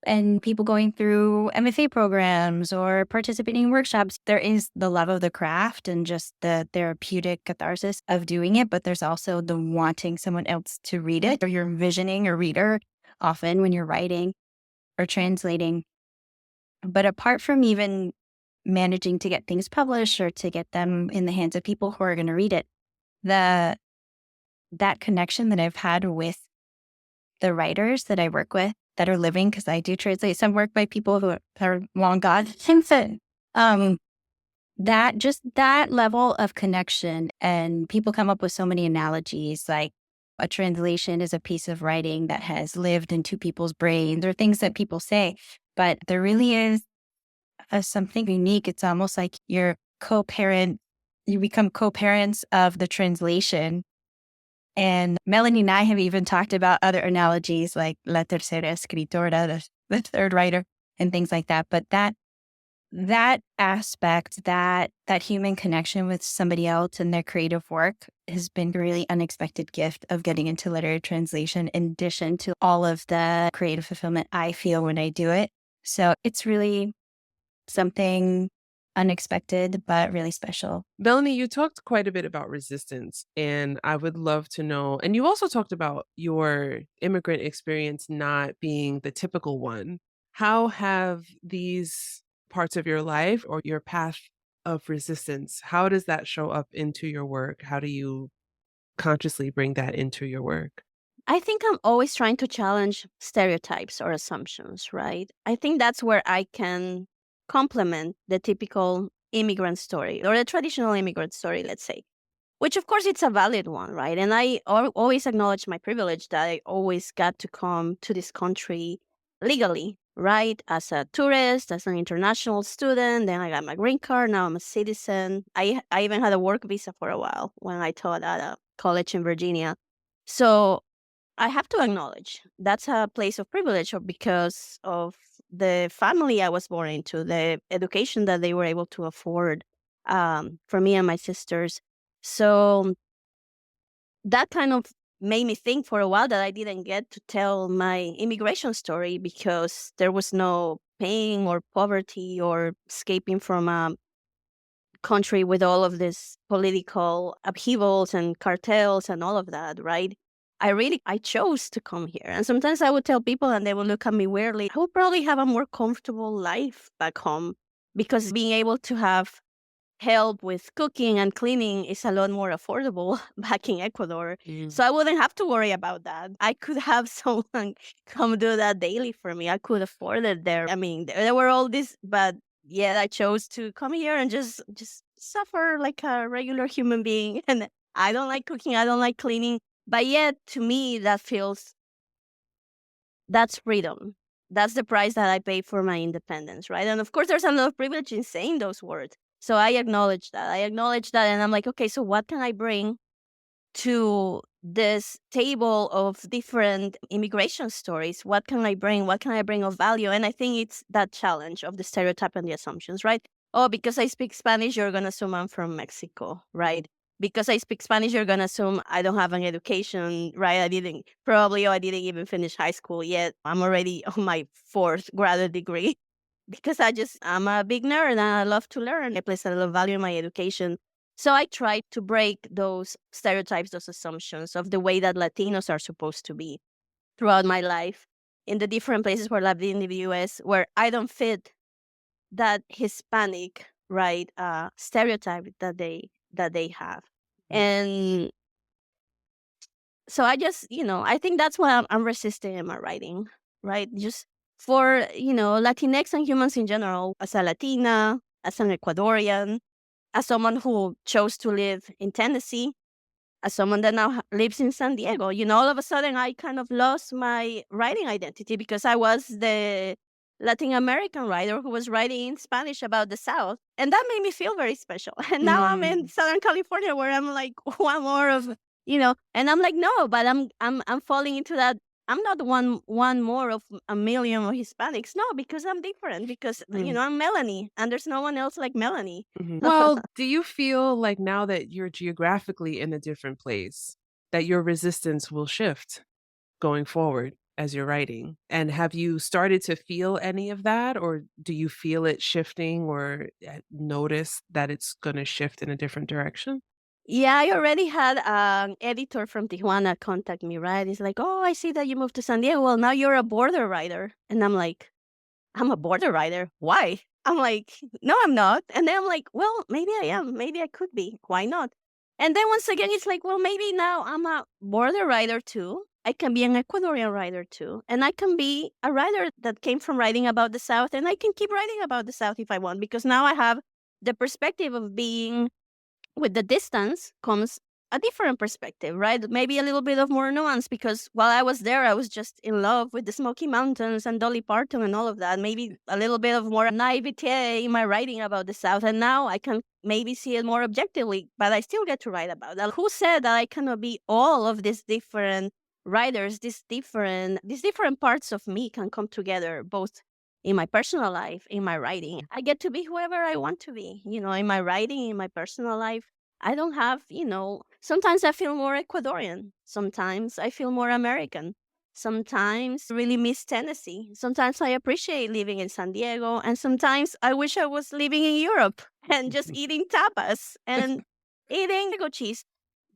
and people going through MFA programs or participating in workshops, there is the love of the craft and just the therapeutic catharsis of doing it. But there's also the wanting someone else to read it, or you're envisioning a reader often when you're writing or translating. But apart from even managing to get things published or to get them in the hands of people who are going to read it, that connection that I've had with the writers that I work with that are living, because I do translate some work by people who are long gone. That level of connection, and people come up with so many analogies, like a translation is a piece of writing that has lived in two people's brains, or things that people say. But there really is something unique. It's almost like you're co-parent. You become co-parents of the translation. And Melanie and I have even talked about other analogies like la tercera escritora, the third writer, and things like that. But that aspect, that human connection with somebody else and their creative work has been a really unexpected gift of getting into literary translation, in addition to all of the creative fulfillment I feel when I do it. So it's really something unexpected, but really special.
Melanie, you talked quite a bit about resistance, and I would love to know. And you also talked about your immigrant experience not being the typical one. How have these parts of your life or your path of resistance, how does that show up into your work? How do you consciously bring that into your work?
I think I'm always trying to challenge stereotypes or assumptions, right? I think that's where I can complement the typical immigrant story or the traditional immigrant story, let's say, which of course it's a valid one, right? And I always acknowledge my privilege that I always got to come to this country legally, right? As a tourist, as an international student, then I got my green card, now I'm a citizen. I even had a work visa for a while when I taught at a college in Virginia. So I have to acknowledge that's a place of privilege because of the family I was born into, the education that they were able to afford for me and my sisters. So that kind of made me think for a while that I didn't get to tell my immigration story because there was no pain or poverty or escaping from a country with all of this political upheavals and cartels and all of that, right? I chose to come here. And sometimes I would tell people and they would look at me weirdly. I would probably have a more comfortable life back home because being able to have help with cooking and cleaning is a lot more affordable back in Ecuador.
Mm.
So I wouldn't have to worry about that. I could have someone come do that daily for me. I could afford it there. I mean, there were all these, but yet I chose to come here and just suffer like a regular human being. And I don't like cooking. I don't like cleaning. But yet, to me, that's freedom. That's the price that I pay for my independence, right? And of course, there's a lot of privilege in saying those words. So I acknowledge that. I acknowledge that. And I'm like, okay, so what can I bring to this table of different immigration stories? What can I bring? What can I bring of value? And I think it's that challenge of the stereotype and the assumptions, right? Oh, because I speak Spanish, you're going to assume I'm from Mexico, right? Because I speak Spanish, you're going to assume I don't have an education, right? I didn't even finish high school yet. I'm already on my fourth graduate degree. because I'm a big nerd and I love to learn. I place a lot of value in my education. So I try to break those stereotypes, those assumptions of the way that Latinos are supposed to be throughout my life in the different places where I've been in the US, where I don't fit that Hispanic, right, stereotype that they have. And so I just, I think that's why I'm resisting in my writing, right? Just for, Latinx and humans in general, as a Latina, as an Ecuadorian, as someone who chose to live in Tennessee, as someone that now lives in San Diego, all of a sudden I kind of lost my writing identity because I was the Latin American writer who was writing in Spanish about the South. And that made me feel very special. And now I'm in Southern California where I'm like one more of, and I'm like, no, but I'm falling into that. I'm not one more of a million of Hispanics. No, because I'm different. Because I'm Melanie, and there's no one else like Melanie.
Well, do you feel like now that you're geographically in a different place, that your resistance will shift going forward as you're writing? And have you started to feel any of that, or do you feel it shifting, or notice that it's going to shift in a different direction?
Yeah, I already had an editor from Tijuana contact me, right? He's like, oh, I see that you moved to San Diego. Well, now you're a border writer. And I'm like, I'm a border writer. Why? I'm like, no, I'm not. And then I'm like, well, maybe I am. Maybe I could be. Why not? And then once again, it's like, well, maybe now I'm a border writer too. I can be an Ecuadorian writer too. And I can be a writer that came from writing about the South. And I can keep writing about the South if I want, because now I have the perspective of being, with the distance comes a different perspective, right? Maybe a little bit of more nuance, because while I was there, I was just in love with the Smoky Mountains and Dolly Parton and all of that. Maybe a little bit of more naivete in my writing about the South. And now I can maybe see it more objectively, but I still get to write about that. Who said that I cannot be all of these different writers, these different parts of me can come together, both in my personal life, in my writing. I get to be whoever I want to be, in my writing, in my personal life. I don't have, sometimes I feel more Ecuadorian. Sometimes I feel more American. Sometimes I really miss Tennessee. Sometimes I appreciate living in San Diego. And sometimes I wish I was living in Europe and just eating tapas and eating goat cheese.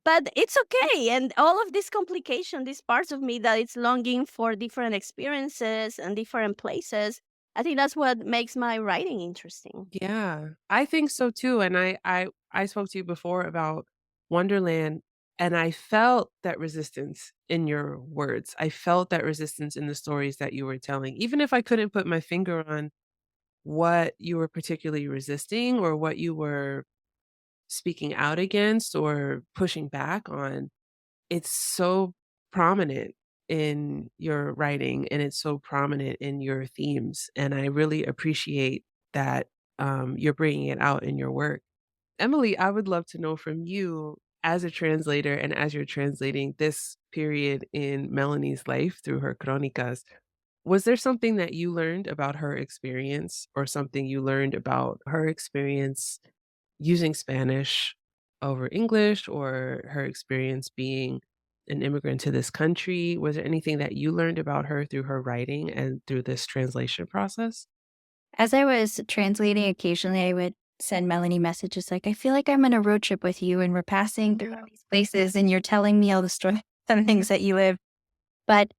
But it's okay. And all of this complication, these parts of me that it's longing for different experiences and different places, I think that's what makes my writing interesting.
Yeah, I think so too. And I spoke to you before about Wonderland, and I felt that resistance in your words. I felt that resistance in the stories that you were telling, even if I couldn't put my finger on what you were particularly resisting or what you were speaking out against or pushing back on. It's so prominent in your writing, and it's so prominent in your themes. And I really appreciate that you're bringing it out in your work. Emily, I would love to know from you, as a translator and as you're translating this period in Melanie's life through her crónicas, was there something that you learned about her experience, or something you learned about her experience using Spanish over English, or her experience being an immigrant to this country? Was there anything that you learned about her through her writing and through this translation process?
As I was translating, occasionally I would send Melanie messages like, I feel like I'm on a road trip with you and we're passing through all these places and you're telling me all the stories and things that you live. But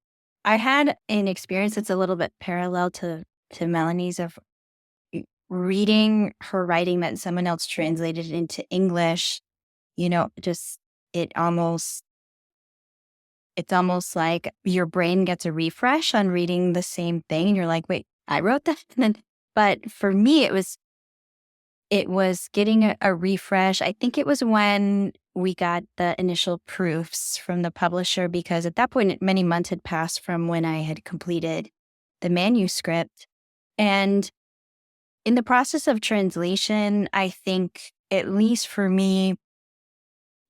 I had an experience that's a little bit parallel to Melanie's, of reading her writing that someone else translated into English. Just it's almost like your brain gets a refresh on reading the same thing. And you're like, wait, I wrote that. But for me, it was getting a refresh. I think it was when we got the initial proofs from the publisher, because at that point, many months had passed from when I had completed the manuscript. And in the process of translation, I think, at least for me,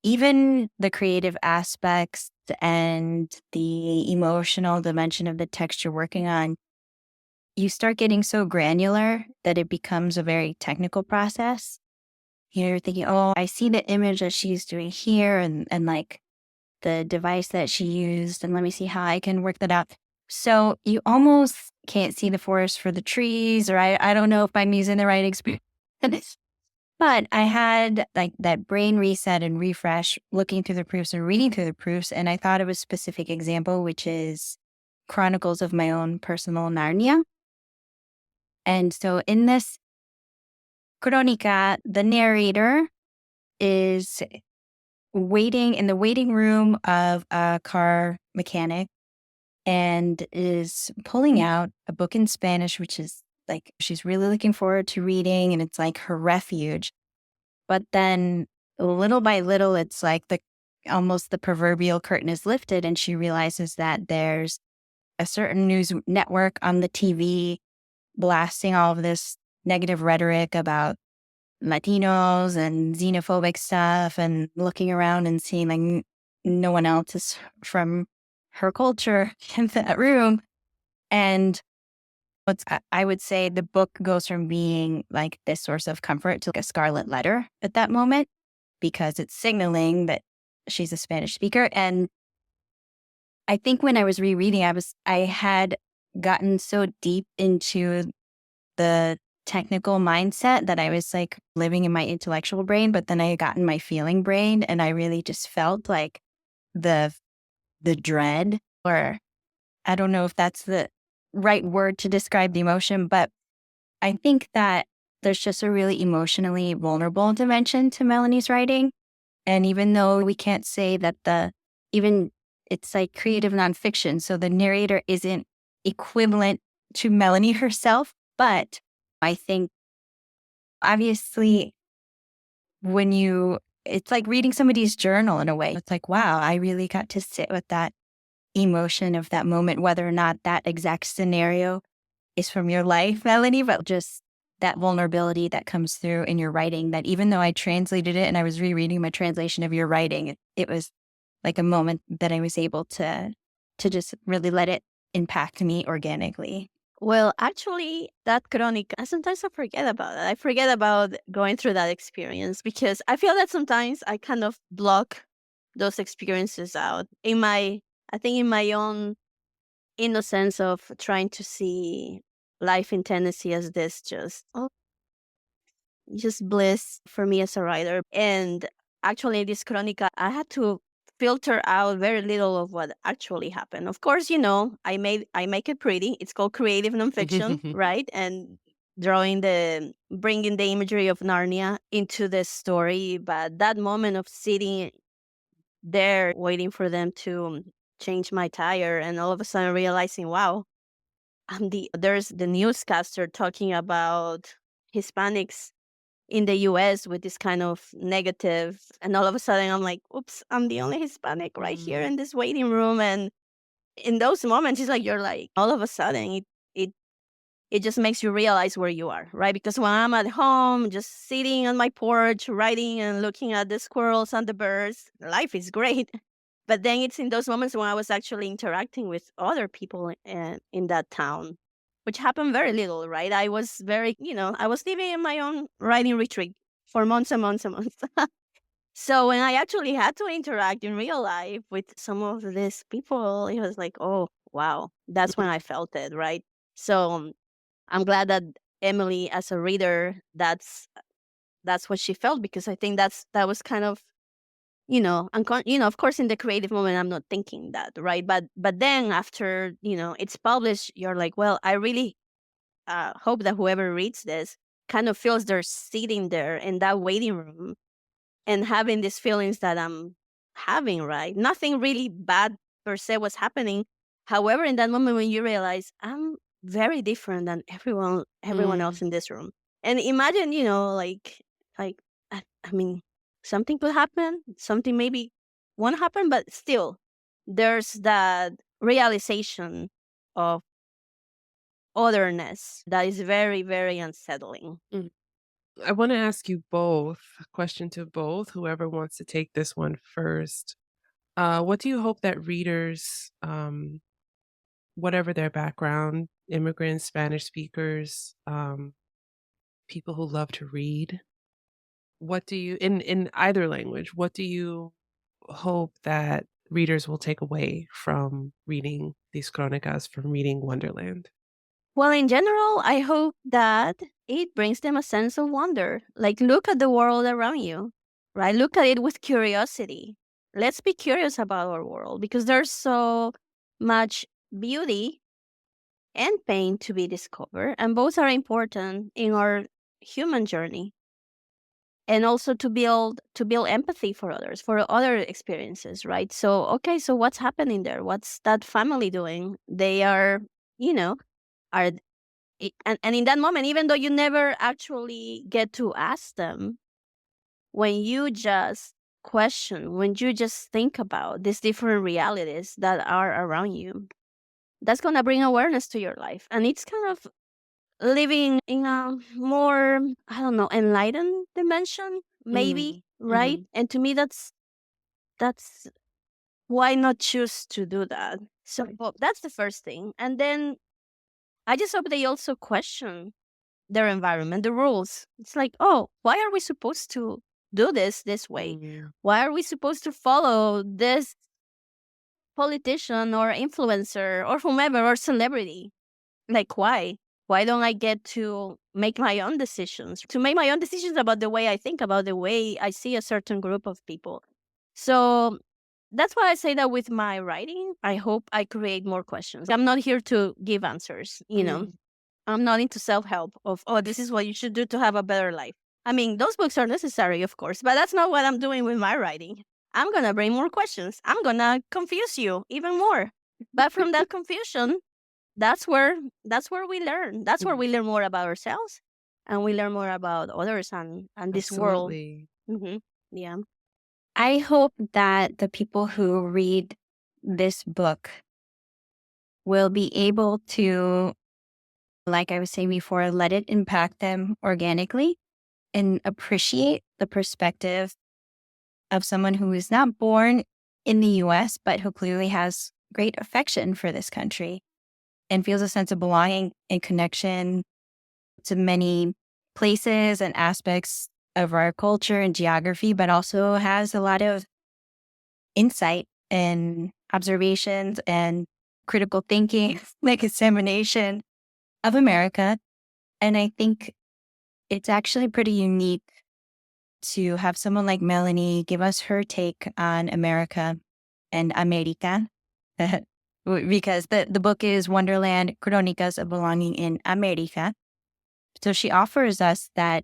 even the creative aspects and the emotional dimension of the text you're working on, you start getting so granular that it becomes a very technical process. You're thinking, oh, I see the image that she's doing here and like the device that she used, and let me see how I can work that out. So you almost can't see the forest for the trees, or I don't know if I'm using the right experience. But I had like that brain reset and refresh looking through the proofs and reading through the proofs. And I thought of a specific example, which is Chronicles of My Own Personal Narnia. And so in this crónica, the narrator is waiting in the waiting room of a car mechanic and is pulling out a book in Spanish, which is like she's really looking forward to reading, and it's like her refuge. But then little by little, it's like almost the proverbial curtain is lifted, and she realizes that there's a certain news network on the TV blasting all of this negative rhetoric about Latinos and xenophobic stuff, and looking around and seeing like no one else is from her culture in that room. And I would say the book goes from being like this source of comfort to like a scarlet letter at that moment, because it's signaling that she's a Spanish speaker. And I think when I was rereading, I had gotten so deep into the technical mindset that I was like living in my intellectual brain, but then I had gotten my feeling brain, and I really just felt like the dread, or I don't know if that's the right word to describe the emotion, but I think that there's just a really emotionally vulnerable dimension to Melanie's writing. And even though we can't say that it's like creative nonfiction, so the narrator isn't equivalent to Melanie herself, but I think obviously it's like reading somebody's journal in a way. It's like, wow, I really got to sit with that emotion of that moment, whether or not that exact scenario is from your life, Melanie, but just that vulnerability that comes through in your writing, that even though I translated it and I was rereading my translation of your writing, it was like a moment that I was able to just really let it impact me organically.
Well, actually, that crónica, sometimes I forget about it. I forget about going through that experience because I feel that sometimes I kind of block those experiences out I think in my own innocence of trying to see life in Tennessee as this just bliss for me as a writer. And actually, this crónica, I had to filter out very little of what actually happened. Of course, I make it pretty. It's called creative nonfiction, right? And bringing the imagery of Narnia into the story. But that moment of sitting there waiting for them to change my tire, and all of a sudden realizing, wow, there's the newscaster talking about Hispanics in the US with this kind of negative, and all of a sudden I'm like, oops, I'm the only Hispanic right here in this waiting room. And in those moments, it's like you're like, all of a sudden it it just makes you realize where you are, right? Because when I'm at home, just sitting on my porch, writing and looking at the squirrels and the birds, life is great. But then it's in those moments when I was actually interacting with other people in that town, which happened very little, right? I was I was living in my own writing retreat for months and months and months. So when I actually had to interact in real life with some of these people, it was like, oh, wow, that's when I felt it, right? So I'm glad that Emily, as a reader, that's what she felt, because I think that was kind of, of course, in the creative moment, I'm not thinking that, right? But then after it's published, you're like, well, I really hope that whoever reads this kind of feels they're sitting there in that waiting room and having these feelings that I'm having, right? Nothing really bad per se was happening. However, in that moment when you realize I'm very different than everyone else in this room. And imagine, like I mean, something could happen, something maybe won't happen, but still there's that realization of otherness that is very, very unsettling.
I want to ask you both, a question to both, whoever wants to take this one first. What do you hope that readers, whatever their background, immigrants, Spanish speakers, people who love to read, what do you, in either language, what do you hope that readers will take away from reading these crónicas, from reading Wonderland?
Well, in general, I hope that it brings them a sense of wonder. Like, look at the world around you, right? Look at it with curiosity. Let's be curious about our world because there's so much beauty and pain to be discovered, and both are important in our human journey. And also to build empathy for others, for other experiences, right? So, okay, so what's happening there? What's that family doing? They are, you know, are and in that moment, even though you never actually get to ask them, when you just question, when you just think about these different realities that are around you, that's going to bring awareness to your life. And it's kind of living in a more, I don't know, enlightened dimension, maybe, right? And to me, that's why not choose to do that. So well, that's the first thing. And then I just hope they also question their environment, the rules. It's like, oh, why are we supposed to do this way? Why are we supposed to follow this politician or influencer or whomever or celebrity? Like, why? Why don't I get to make my own decisions? To make my own decisions about the way I think, about the way I see a certain group of people. So that's why I say that with my writing, I hope I create more questions. I'm not here to give answers, you know. I'm not into self-help of, oh, this is what you should do to have a better life. I mean, those books are necessary, of course, but that's not what I'm doing with my writing. I'm going to bring more questions. I'm going to confuse you even more. But from that confusion, that's where we learn. That's where we learn more about ourselves and we learn more about others and this world.
Absolutely.
Yeah.
I hope that the people who read this book will be able to, like I was saying before, let it impact them organically and appreciate the perspective of someone who is not born in the US, but who clearly has great affection for this country and feels a sense of belonging and connection to many places and aspects of our culture and geography, but also has a lot of insight and observations and critical thinking, like examination of America. And I think it's actually pretty unique to have someone like Melanie give us her take on America and America. Because the book is Wonderland, Crónicas of Belonging in America. So she offers us that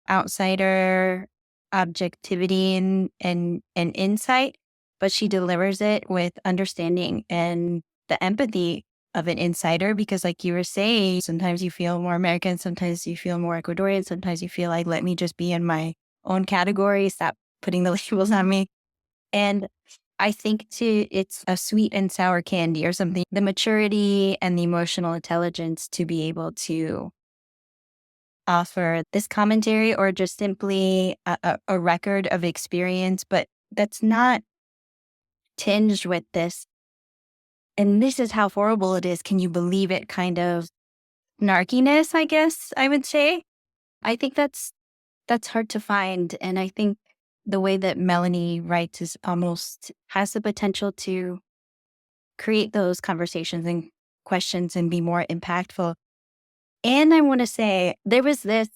outsider objectivity and insight, but she delivers it with understanding and the empathy of an insider. Because like you were saying, sometimes you feel more American, sometimes you feel more Ecuadorian, sometimes you feel like, let me just be in my own category, stop putting the labels on me. And I think too, it's a sweet and sour candy or something. The maturity and the emotional intelligence to be able to offer this commentary or just simply a record of experience, but that's not tinged with this. And this is how horrible it is. Can you believe it? Kind of narkiness, I guess I would say. I think that's hard to find. And I think the way that Melanie writes is almost has the potential to create those conversations and questions and be more impactful. And I want to say there was this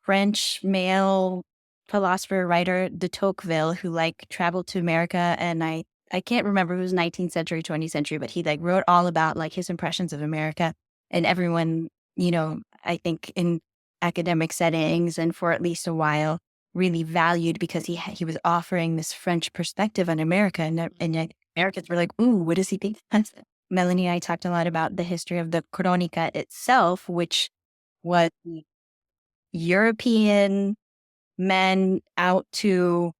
French male philosopher, writer, de Tocqueville, who like traveled to America. And I can't remember if it was 19th century, 20th century, but he like wrote all about like his impressions of America. And everyone, you know, I think in academic settings and for at least a while, really valued because he was offering this French perspective on America. And Americans were like, ooh, what does he think? Melanie and I talked a lot about the history of the Crónica itself, which was European men out to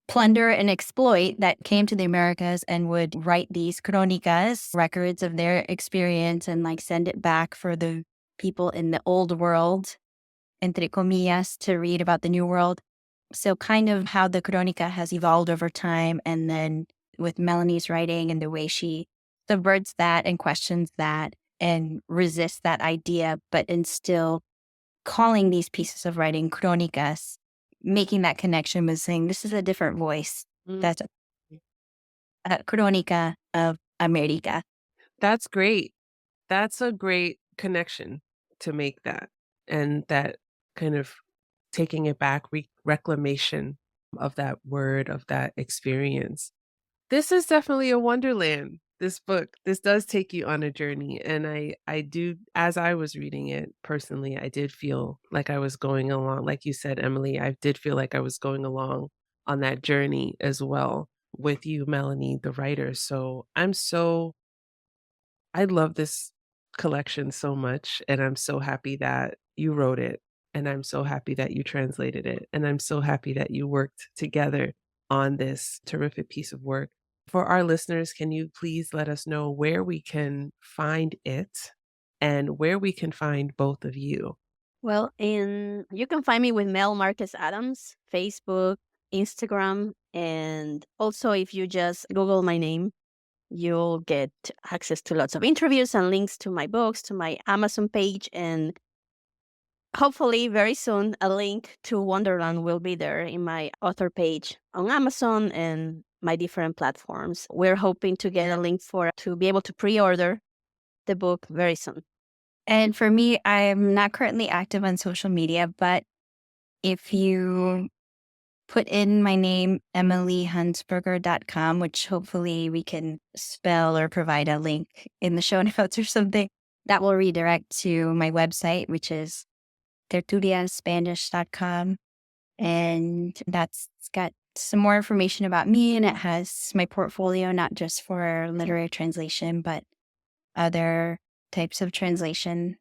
plunder and exploit that came to the Americas and would write these crónicas, records of their experience, and like send it back for the people in the old world, entre comillas, to read about the new world. So kind of how the crónica has evolved over time. And then with Melanie's writing and the way she subverts that and questions that and resists that idea, but and still calling these pieces of writing crónicas, making that connection with saying this is a different voice. That's a crónica of America.
That's great. That's a great connection to make that, and that kind of taking it back, reclamation of that word, of that experience. This is definitely a wonderland. This book, this does take you on a journey, and I do, as I was reading it personally, I did feel like I was going along, like you said, Emily, I did feel like I was going along on that journey as well with you, Melanie, the writer. So I love this collection so much, and I'm so happy that you wrote it, and I'm so happy that you translated it, and I'm so happy that you worked together on this terrific piece of work. For our listeners, can you please let us know where we can find it and where we can find both of you?
Well, you can find me with Mel Márquez Adams, Facebook, Instagram, and also if you just Google my name, you'll get access to lots of interviews and links to my books, to my Amazon page, and hopefully very soon a link to Wonderland will be there in my author page on Amazon and my different platforms. We're hoping to get a link to be able to pre-order the book very soon.
And for me, I'm not currently active on social media, but if you put in my name, emilyhunsberger.com, which hopefully we can spell or provide a link in the show notes or something, that will redirect to my website, which is tertuliaspanish.com. And that's got some more information about me, and it has my portfolio, not just for literary translation, but other types of translation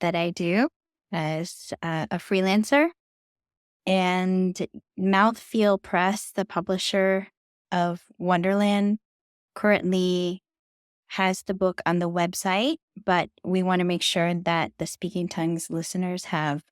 that I do as a freelancer. And Mouthfeel Press, the publisher of Wonderland, currently has the book on the website, but we want to make sure that the Speaking Tongues listeners have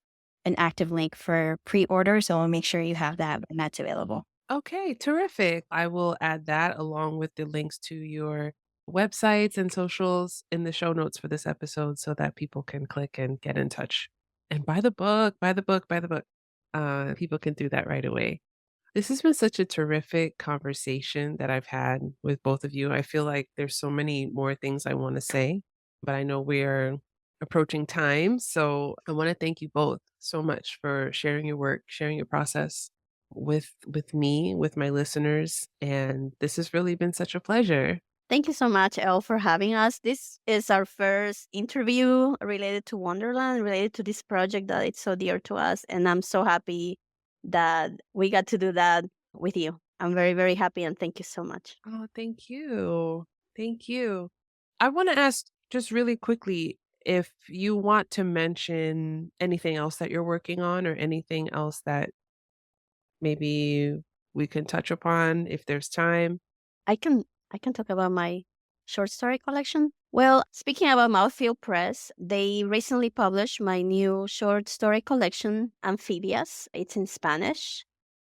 an active link for pre-order. So we'll make sure you have that when that's available.
Okay, terrific. I will add that along with the links to your websites and socials in the show notes for this episode so that people can click and get in touch and buy the book, buy the book, buy the book. People can do that right away. This has been such a terrific conversation that I've had with both of you. I feel like there's so many more things I want to say, but I know we're approaching time. So I want to thank you both so much for sharing your work, sharing your process with me, with my listeners, and this has really been such a pleasure.
Thank you so much, Elle, for having us. This is our first interview related to Wonderland, related to this project that it's so dear to us. And I'm so happy that we got to do that with you. I'm very, very happy, and thank you so much.
Oh, thank you. Thank you. I want to ask just really quickly if you want to mention anything else that you're working on or anything else that maybe we can touch upon if there's time.
I can talk about my short story collection. Well, speaking about Mouthfeel Press, they recently published my new short story collection, Amphibias. It's in Spanish.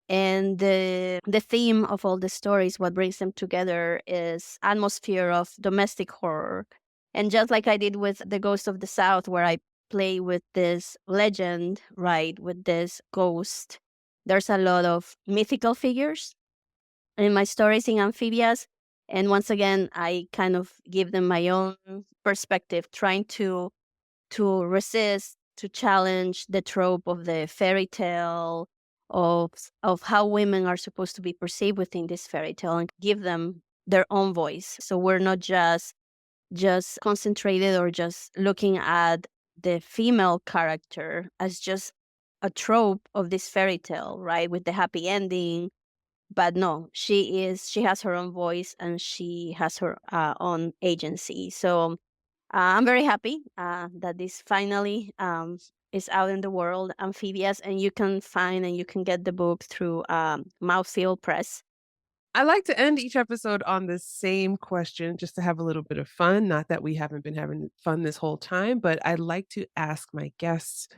And the theme of all the stories, what brings them together, is atmosphere of domestic horror. And just like I did with The Ghost of the South, where I play with this legend, right, with this ghost, there's a lot of mythical figures in my stories in Amphibias. And once again, I kind of give them my own perspective, trying to resist, to challenge the trope of the fairy tale, of how women are supposed to be perceived within this fairy tale, and give them their own voice. So we're not just concentrated or just looking at the female character as just a trope of this fairy tale, right, with the happy ending. But no, she has her own voice, and she has her own agency. So I'm very happy that this finally is out in the world, Amphibias, and you can find and you can get the book through Mouthfeel Press.
I like to end each episode on the same question just to have a little bit of fun. Not that we haven't been having fun this whole time, but I like to ask my guests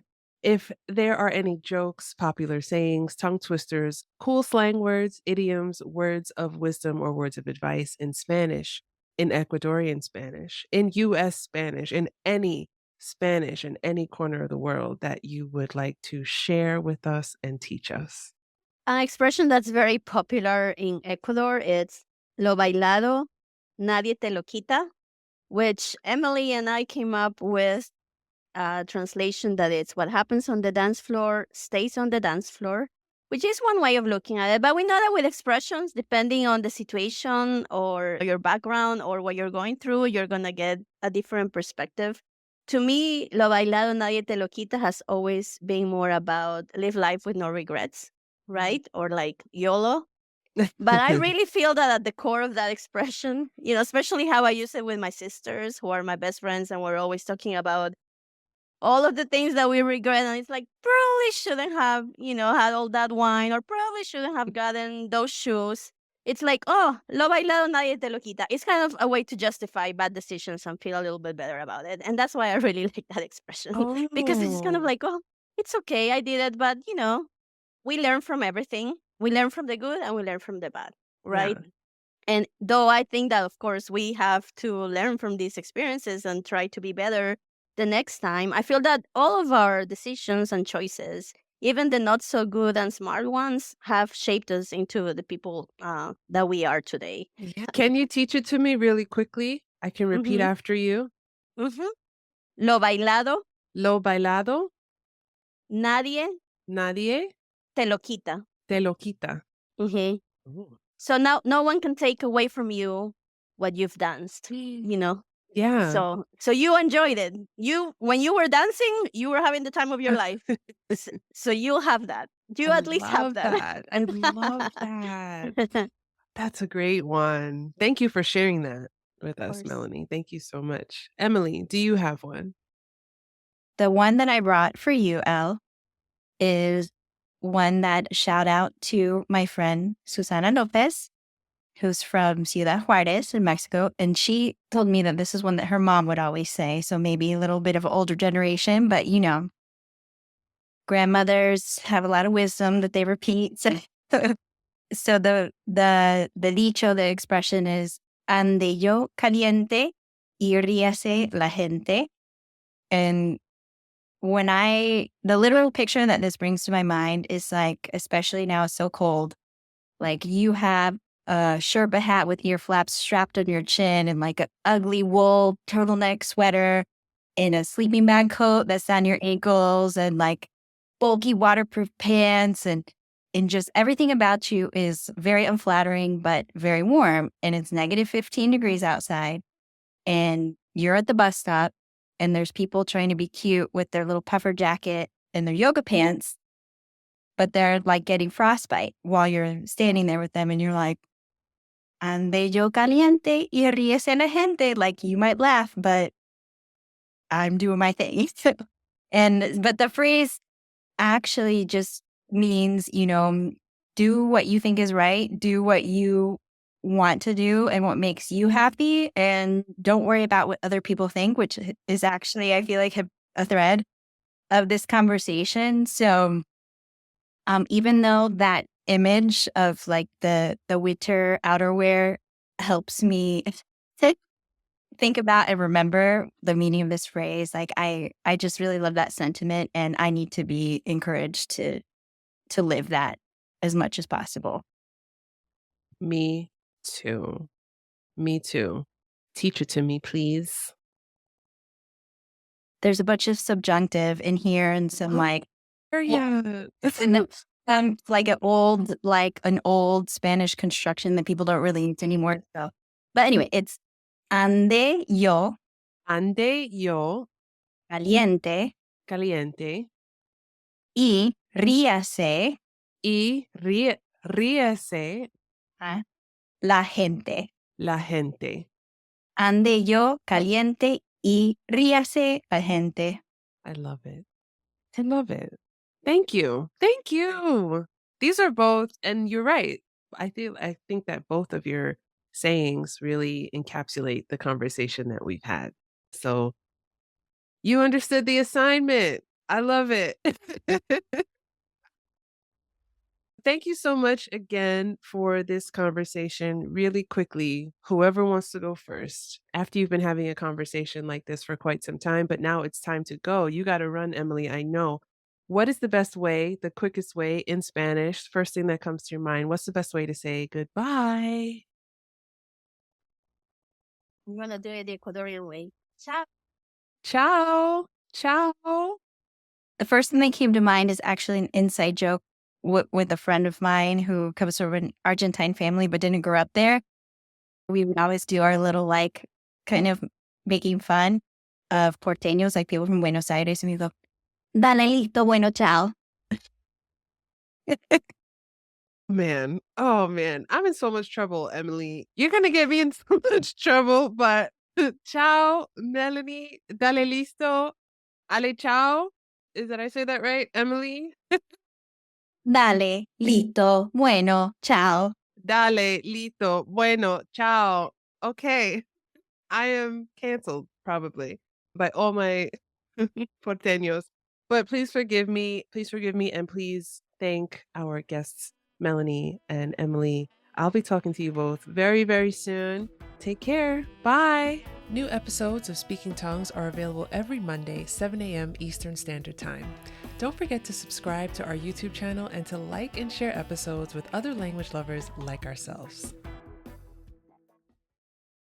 if there are any jokes, popular sayings, tongue twisters, cool slang words, idioms, words of wisdom, or words of advice in Spanish, in Ecuadorian Spanish, in US Spanish, in any Spanish in any corner of the world that you would like to share with us and teach us.
An expression that's very popular in Ecuador is lo bailado, nadie te lo quita, which Emily and I came up with translation that it's what happens on the dance floor stays on the dance floor, which is one way of looking at it. But we know that with expressions, depending on the situation or your background or what you're going through, you're going to get a different perspective. To me, Lo bailado nadie te lo quita has always been more about live life with no regrets, right? Or like YOLO. But I really feel that at the core of that expression, especially how I use it with my sisters who are my best friends, and we're always talking about all of the things that we regret. And it's like, probably shouldn't have, had all that wine, or probably shouldn't have gotten those shoes. It's like, oh, lo bailado nadie te lo quita. It's kind of a way to justify bad decisions and feel a little bit better about it. And that's why I really like that expression. Because it's kind of like, oh, it's okay, I did it, but, we learn from everything. We learn from the good and we learn from the bad, right?
Yeah.
And though I think that, of course, we have to learn from these experiences and try to be better the next time, I feel that all of our decisions and choices, even the not so good and smart ones, have shaped us into the people that we are today.
Yeah. Can you teach it to me really quickly? I can repeat
Mhm.
after you.
Mhm. Lo bailado,
Lo bailado,
nadie
nadie
te lo quita.
te lo quita.
Mhm.
Ooh.
So now no one can take away from you what you've danced,
Yeah.
So you enjoyed it. When you were dancing, you were having the time of your life. So you'll have that. You
I
at least have
love
that.
that. I love that. That's a great one. Thank you for sharing that with us,
course.
Melanie. Thank you so much. Emily, do you have one?
The one that I brought for you, Elle, is one that shout out to my friend Susana Lopez, who's from Ciudad Juarez in Mexico. And she told me that this is one that her mom would always say. So maybe a little bit of older generation, but grandmothers have a lot of wisdom that they repeat. So the dicho, the expression is ande yo caliente y ríase la gente. And the literal picture that this brings to my mind is like, especially now it's so cold, like you have a Sherpa hat with ear flaps strapped on your chin and like an ugly wool turtleneck sweater and a sleeping bag coat that's on your ankles and like bulky waterproof pants and just everything about you is very unflattering but very warm, and it's negative 15 degrees outside and you're at the bus stop and there's people trying to be cute with their little puffer jacket and their yoga pants, but they're like getting frostbite while you're standing there with them, and you're like, ande yo caliente y ríese la gente. Like, you might laugh, but I'm doing my thing. But the phrase actually just means, do what you think is right, do what you want to do and what makes you happy, and don't worry about what other people think, which is actually, I feel like, a thread of this conversation. So even though that image of like the winter outerwear helps me think about and remember the meaning of this phrase, like I just really love that sentiment, and I need to be encouraged to live that as much as possible.
Me too. Me too. Teach it to me, please.
There's a bunch of subjunctive in here and some like
Yeah.
like an old Spanish construction that people don't really use anymore. So, but anyway, it's ande yo
Ande yo
caliente
caliente
y ríase
y ríese
la gente.
la gente.
Ande yo caliente y ríase la gente.
I love it. I love it. Thank you. Thank you. These are both, and you're right. I think that both of your sayings really encapsulate the conversation that we've had. So you understood the assignment. I love it. Thank you so much again for this conversation. Really quickly, whoever wants to go first, after you've been having a conversation like this for quite some time, but now it's time to go. You got to run, Emily. I know. What is the best way, the quickest way in Spanish? First thing that comes to your mind, what's the best way to say goodbye?
I'm going to do it the Ecuadorian way. Ciao.
Ciao. Ciao.
The first thing that came to mind is actually an inside joke with a friend of mine who comes from an Argentine family but didn't grow up there. We would always do our little, like, kind of making fun of porteños, like people from Buenos Aires, and we go, dale listo, bueno, chao.
Man, oh man, I'm in so much trouble, Emily. You're gonna get me in so much trouble, but ciao, Melanie, dale listo, ale ciao. Did I say that right, Emily?
Dale, listo, bueno, chao.
Dale, listo, bueno, ciao. Okay, I am canceled probably by all my porteños. But please forgive me, and please thank our guests, Melanie and Emily. I'll be talking to you both very, very soon. Take care. Bye. New episodes of Speaking Tongues are available every Monday, 7 a.m. Eastern Standard Time. Don't forget to subscribe to our YouTube channel and to like and share episodes with other language lovers like ourselves.